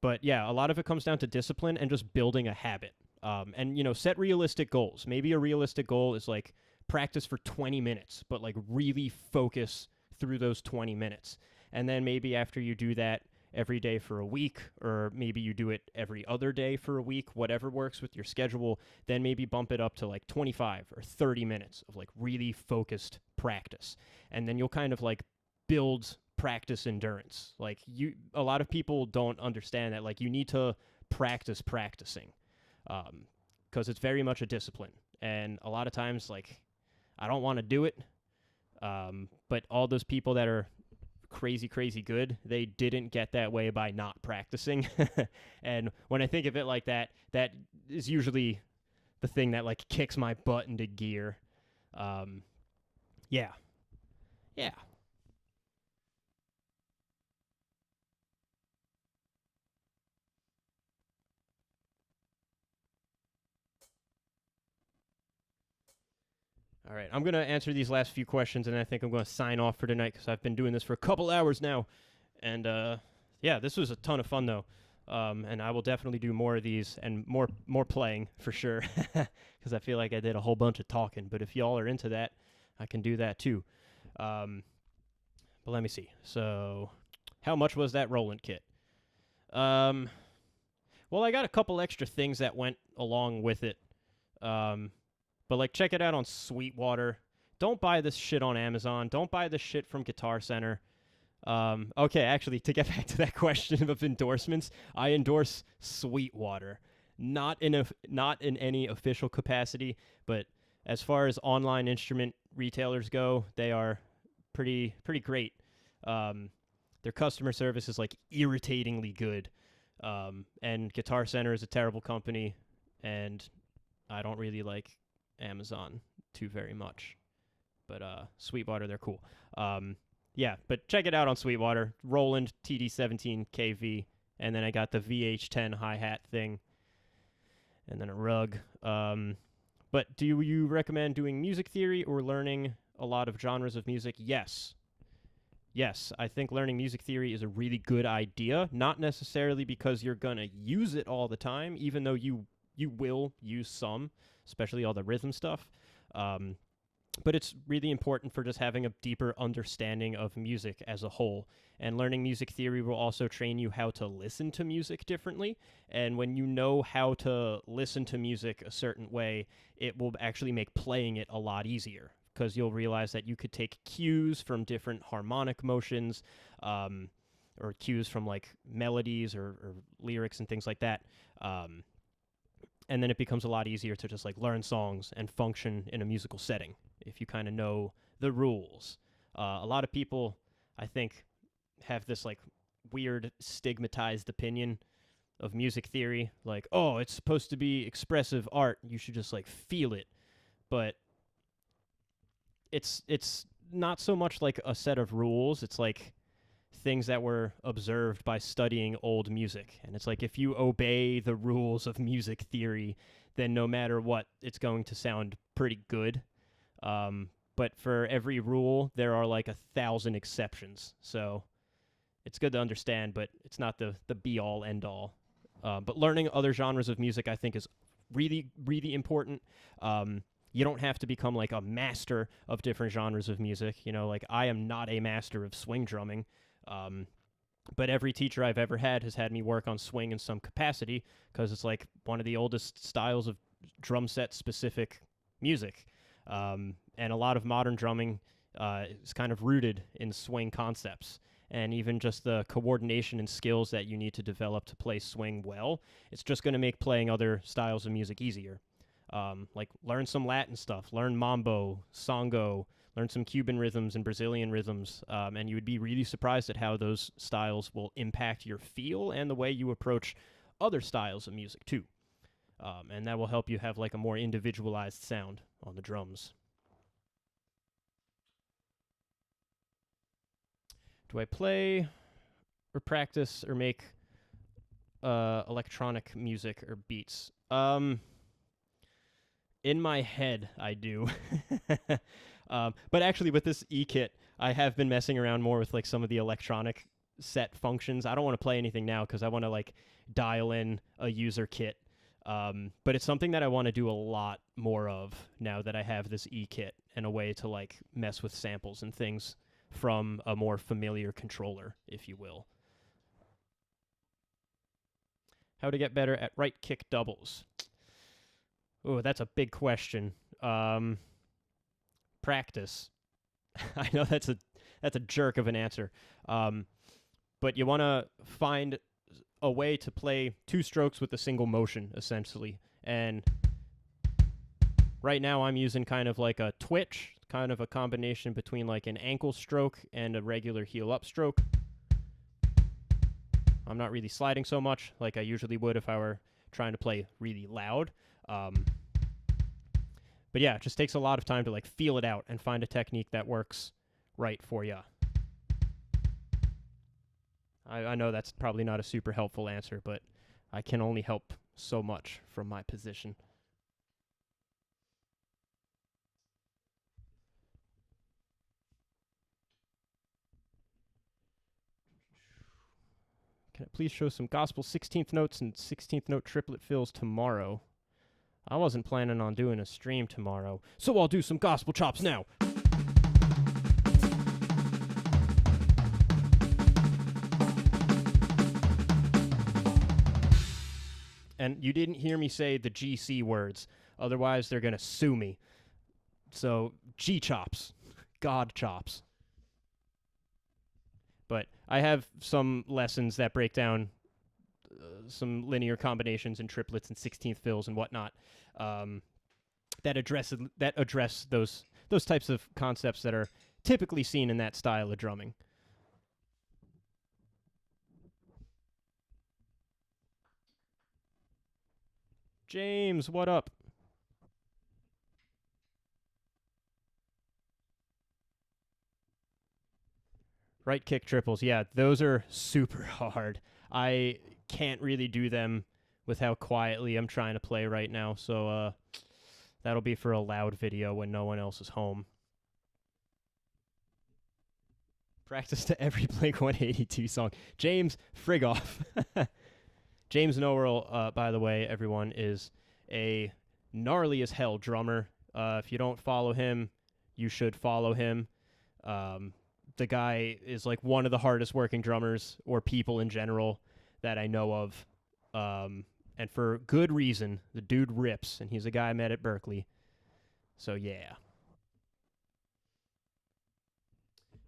but yeah, a lot of it comes down to discipline and just building a habit. And set realistic goals. Maybe a realistic goal is like practice for 20 minutes, but like really focus through those 20 minutes. And then maybe after you do that every day for a week, or maybe you do it every other day for a week, whatever works with your schedule, then maybe bump it up to like 25 or 30 minutes of like really focused practice. And then you'll kind of like build practice endurance. Like a lot of people don't understand that like you need to practice practicing. Because it's very much a discipline. And a lot of times, like, I don't want to do it, but all those people that are crazy, crazy good, they didn't get that way by not practicing. And when I think of it like that, that is usually the thing that, like, kicks my butt into gear. Yeah. Yeah. All right, I'm going to answer these last few questions, and I think I'm going to sign off for tonight because I've been doing this for a couple hours now. And yeah, this was a ton of fun, though. And I will definitely do more of these and more playing for sure because I feel like I did a whole bunch of talking. But if y'all are into that, I can do that too. But let me see. So, how much was that Roland kit? Um, well, I got a couple extra things that went along with it. But like, check it out on Sweetwater. Don't buy this shit on Amazon. Don't buy this shit from Guitar Center. Okay, actually, to get back to that question of endorsements, I endorse Sweetwater, not in any official capacity, but as far as online instrument retailers go, they are pretty great. Their customer service is like irritatingly good. And Guitar Center is a terrible company, and I don't really like Amazon too very much. But Sweetwater, they're cool. Yeah, but check it out on Sweetwater. Roland TD17 KV, and then I got the VH10 hi-hat thing, and then a rug. But do you recommend doing music theory or learning a lot of genres of music? Yes. Yes, I think learning music theory is a really good idea, not necessarily because you're going to use it all the time, even though you will use some, especially all the rhythm stuff. But it's really important for just having a deeper understanding of music as a whole. And learning music theory will also train you how to listen to music differently. And when you know how to listen to music a certain way, it will actually make playing it a lot easier, because you'll realize that you could take cues from different harmonic motions, or cues from like melodies or lyrics and things like that. And then it becomes a lot easier to just like learn songs and function in a musical setting if you kind of know the rules. A lot of people, I think, have this like weird stigmatized opinion of music theory, like, oh, it's supposed to be expressive art, you should just like feel it. But it's not so much like a set of rules, it's like things that were observed by studying old music. And it's like, if you obey the rules of music theory, then no matter what, it's going to sound pretty good. But for every rule, there are like 1,000 exceptions. So it's good to understand, but it's not the be-all, end-all. But learning other genres of music, I think, is really, really important. You don't have to become like a master of different genres of music. You know, like, I am not a master of swing drumming. But every teacher I've ever had has had me work on swing in some capacity, because it's like one of the oldest styles of drum set specific music. And a lot of modern drumming is kind of rooted in swing concepts. And even just the coordination and skills that you need to develop to play swing well, it's just going to make playing other styles of music easier. Like learn some Latin stuff, learn mambo, songo, learn some Cuban rhythms and Brazilian rhythms, and you would be really surprised at how those styles will impact your feel and the way you approach other styles of music too. And that will help you have like a more individualized sound on the drums. Do I play or practice or make electronic music or beats? In my head, I do. But actually, with this E-Kit, I have been messing around more with like some of the electronic set functions. I don't want to play anything now because I want to like dial in a user kit. But it's something that I want to do a lot more of now that I have this E-Kit and a way to like mess with samples and things from a more familiar controller, if you will. How to get better at right kick doubles? Oh, that's a big question. Practice. I know that's a jerk of an answer. But you want to find a way to play two strokes with a single motion, essentially. And right now I'm using kind of like a twitch, kind of a combination between like an ankle stroke and a regular heel up stroke. I'm not really sliding so much like I usually would if I were trying to play really loud. But yeah, it just takes a lot of time to like feel it out and find a technique that works right for you. I know that's probably not a super helpful answer, but I can only help so much from my position. Can I please show some gospel 16th notes and 16th note triplet fills tomorrow? I wasn't planning on doing a stream tomorrow, so I'll do some gospel chops now. And you didn't hear me say the GC words, otherwise they're going to sue me. So, G-chops. God chops. But I have some lessons that break down some linear combinations and triplets and 16th fills and whatnot that address those types of concepts that are typically seen in that style of drumming. James, what up? Right kick triples, yeah, those are super hard. I can't really do them with how quietly I'm trying to play right now, so that'll be for a loud video when no one else is home. Practice to every Blink-182 song. James, frig off. James Noel, by the way, everyone, is a gnarly as hell drummer. If you don't follow him, you should follow him. The guy is like one of the hardest working drummers or people in general that I know of. And for good reason. The dude rips, and he's a guy I met at Berkeley. So yeah.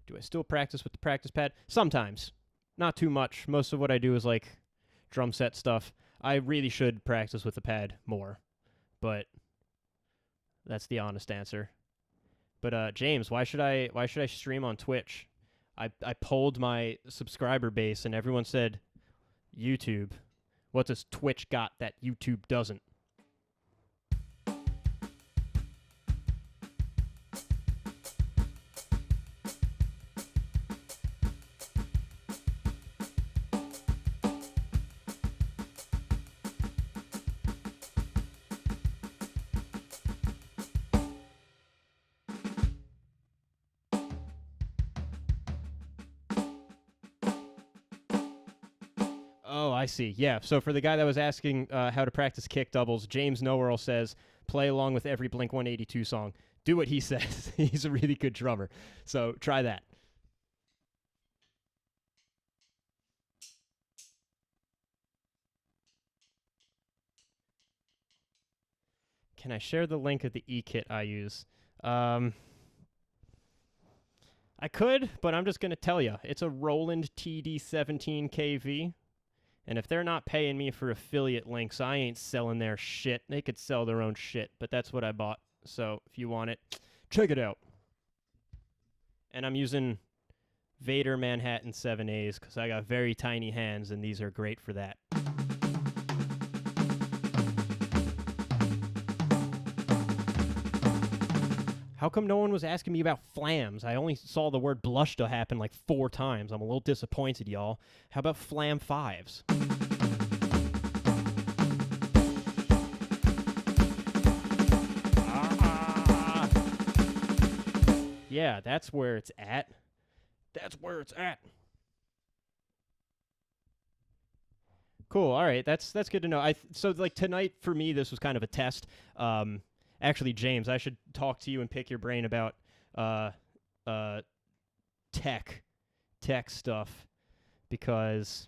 Do I still practice with the practice pad? Sometimes. Not too much. Most of what I do is like drum set stuff. I really should practice with the pad more. But that's the honest answer. But James, why should I stream on Twitch? I polled my subscriber base and everyone said YouTube. What does Twitch got that YouTube doesn't? Oh, I see. Yeah. So for the guy that was asking how to practice kick doubles, James Noel says play along with every Blink-182 song. Do what he says. He's a really good drummer. So try that. Can I share the link of the e-kit I use? I could, but I'm just going to tell you. It's a Roland TD17KV. And if they're not paying me for affiliate links, I ain't selling their shit. They could sell their own shit, but that's what I bought. So if you want it, check it out. And I'm using Vader Manhattan 7As because I got very tiny hands, and these are great for that. How come no one was asking me about flams? I only saw the word blush to happen like 4 times. I'm a little disappointed, y'all. How about flam 5s? Yeah, that's where it's at. That's where it's at. Cool. All right. That's good to know. So like tonight for me this was kind of a test. Actually, James, I should talk to you and pick your brain about tech stuff because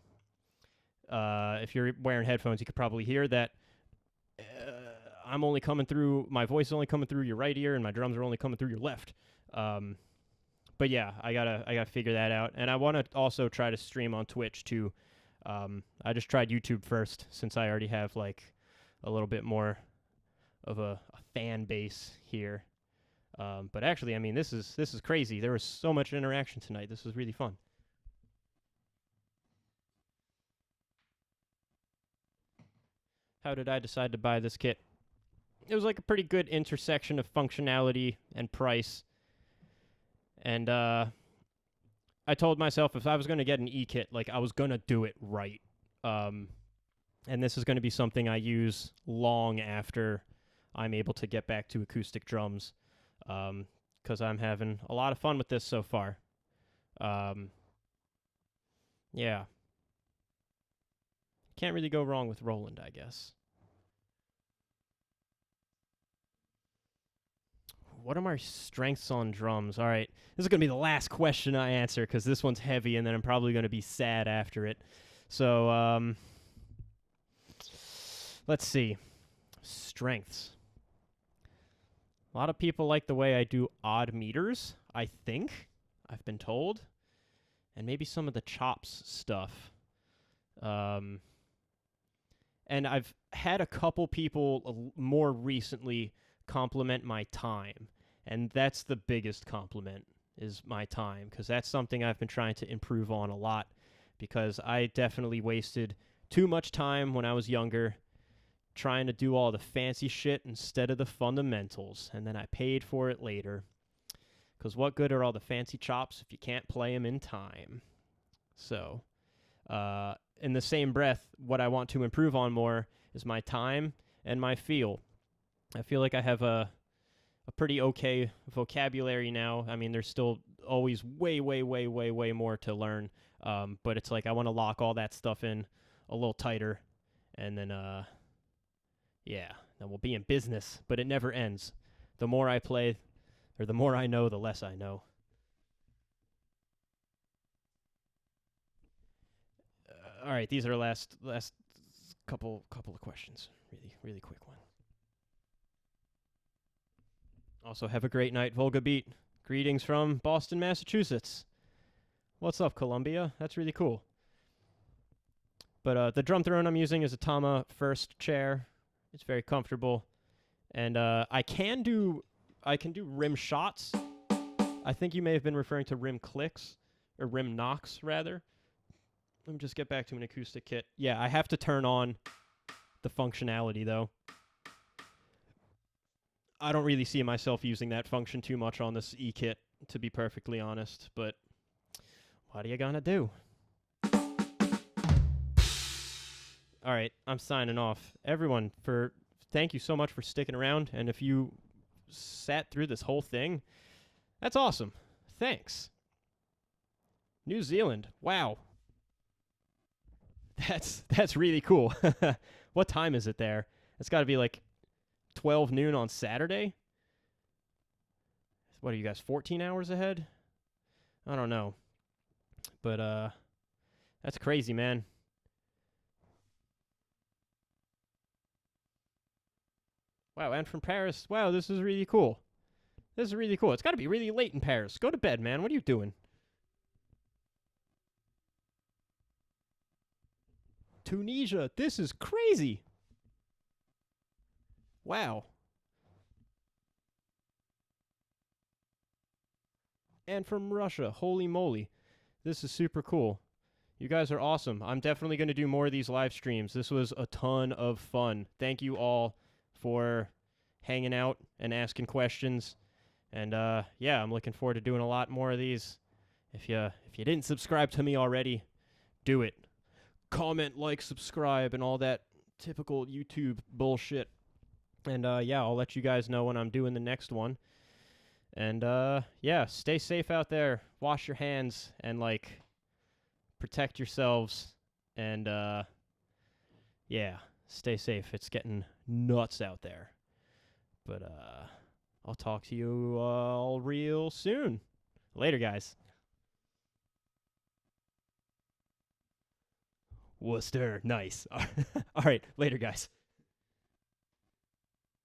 if you're wearing headphones, you could probably hear that I'm only coming through. My voice is only coming through your right ear, and my drums are only coming through your left. But yeah, I gotta figure that out, and I want to also try to stream on Twitch too. I just tried YouTube first since I already have like a little bit more of a fan base here. But actually, I mean, this is crazy. There was so much interaction tonight. This was really fun. How did I decide to buy this kit? It was like a pretty good intersection of functionality and price. And I told myself if I was going to get an e-kit, like I was going to do it right. And this is going to be something I use long after I'm able to get back to acoustic drums. Because I'm having a lot of fun with this so far. Yeah. Can't really go wrong with Roland, I guess. What are my strengths on drums? All right. This is going to be the last question I answer because this one's heavy and then I'm probably going to be sad after it. So, let's see. Strengths. A lot of people like the way I do odd meters, I think. I've been told. And maybe some of the chops stuff. And I've had a couple people more recently compliment my time. And that's the biggest compliment, is my time. Because that's something I've been trying to improve on a lot. Because I definitely wasted too much time when I was younger trying to do all the fancy shit instead of the fundamentals, and then I paid for it later. Because what good are all the fancy chops if you can't play them in time? So, in the same breath, what I want to improve on more is my time and my feel. I feel like I have a pretty okay vocabulary now. I mean, there's still always way more to learn, but it's like I want to lock all that stuff in a little tighter, and then yeah, then we'll be in business, but it never ends. The more I play, or the more I know, the less I know. All right, these are last couple of questions. Really quick one. Also, have a great night, Volga Beat. Greetings from Boston, Massachusetts. What's up, Columbia? That's really cool. But the drum throne I'm using is a Tama First chair. It's very comfortable, and I can do rim shots. I think you may have been referring to rim clicks, or rim knocks, rather. Let me just get back to an acoustic kit. Yeah, I have to turn on the functionality, though. I don't really see myself using that function too much on this e-kit, to be perfectly honest, but what are you gonna do? All right, I'm signing off. Everyone, thank you so much for sticking around, and if you sat through this whole thing, that's awesome. Thanks. New Zealand. Wow. That's really cool. What time is it there? It's got to be like 12 noon on Saturday. What are you guys, 14 hours ahead? I don't know. But that's crazy, man. Wow, and from Paris. Wow, this is really cool. This is really cool. It's got to be really late in Paris. Go to bed, man. What are you doing? Tunisia. This is crazy. Wow. And from Russia. Holy moly. This is super cool. You guys are awesome. I'm definitely going to do more of these live streams. This was a ton of fun. Thank you all for hanging out and asking questions. And yeah, I'm looking forward to doing a lot more of these. If you didn't subscribe to me already, do it. Comment, like, subscribe, and all that typical YouTube bullshit. And yeah, I'll let you guys know when I'm doing the next one. And yeah, stay safe out there. Wash your hands and like protect yourselves. And yeah, stay safe. It's getting nuts out there. But I'll talk to you all real soon. Later, guys. Worcester, nice. All right, later, guys.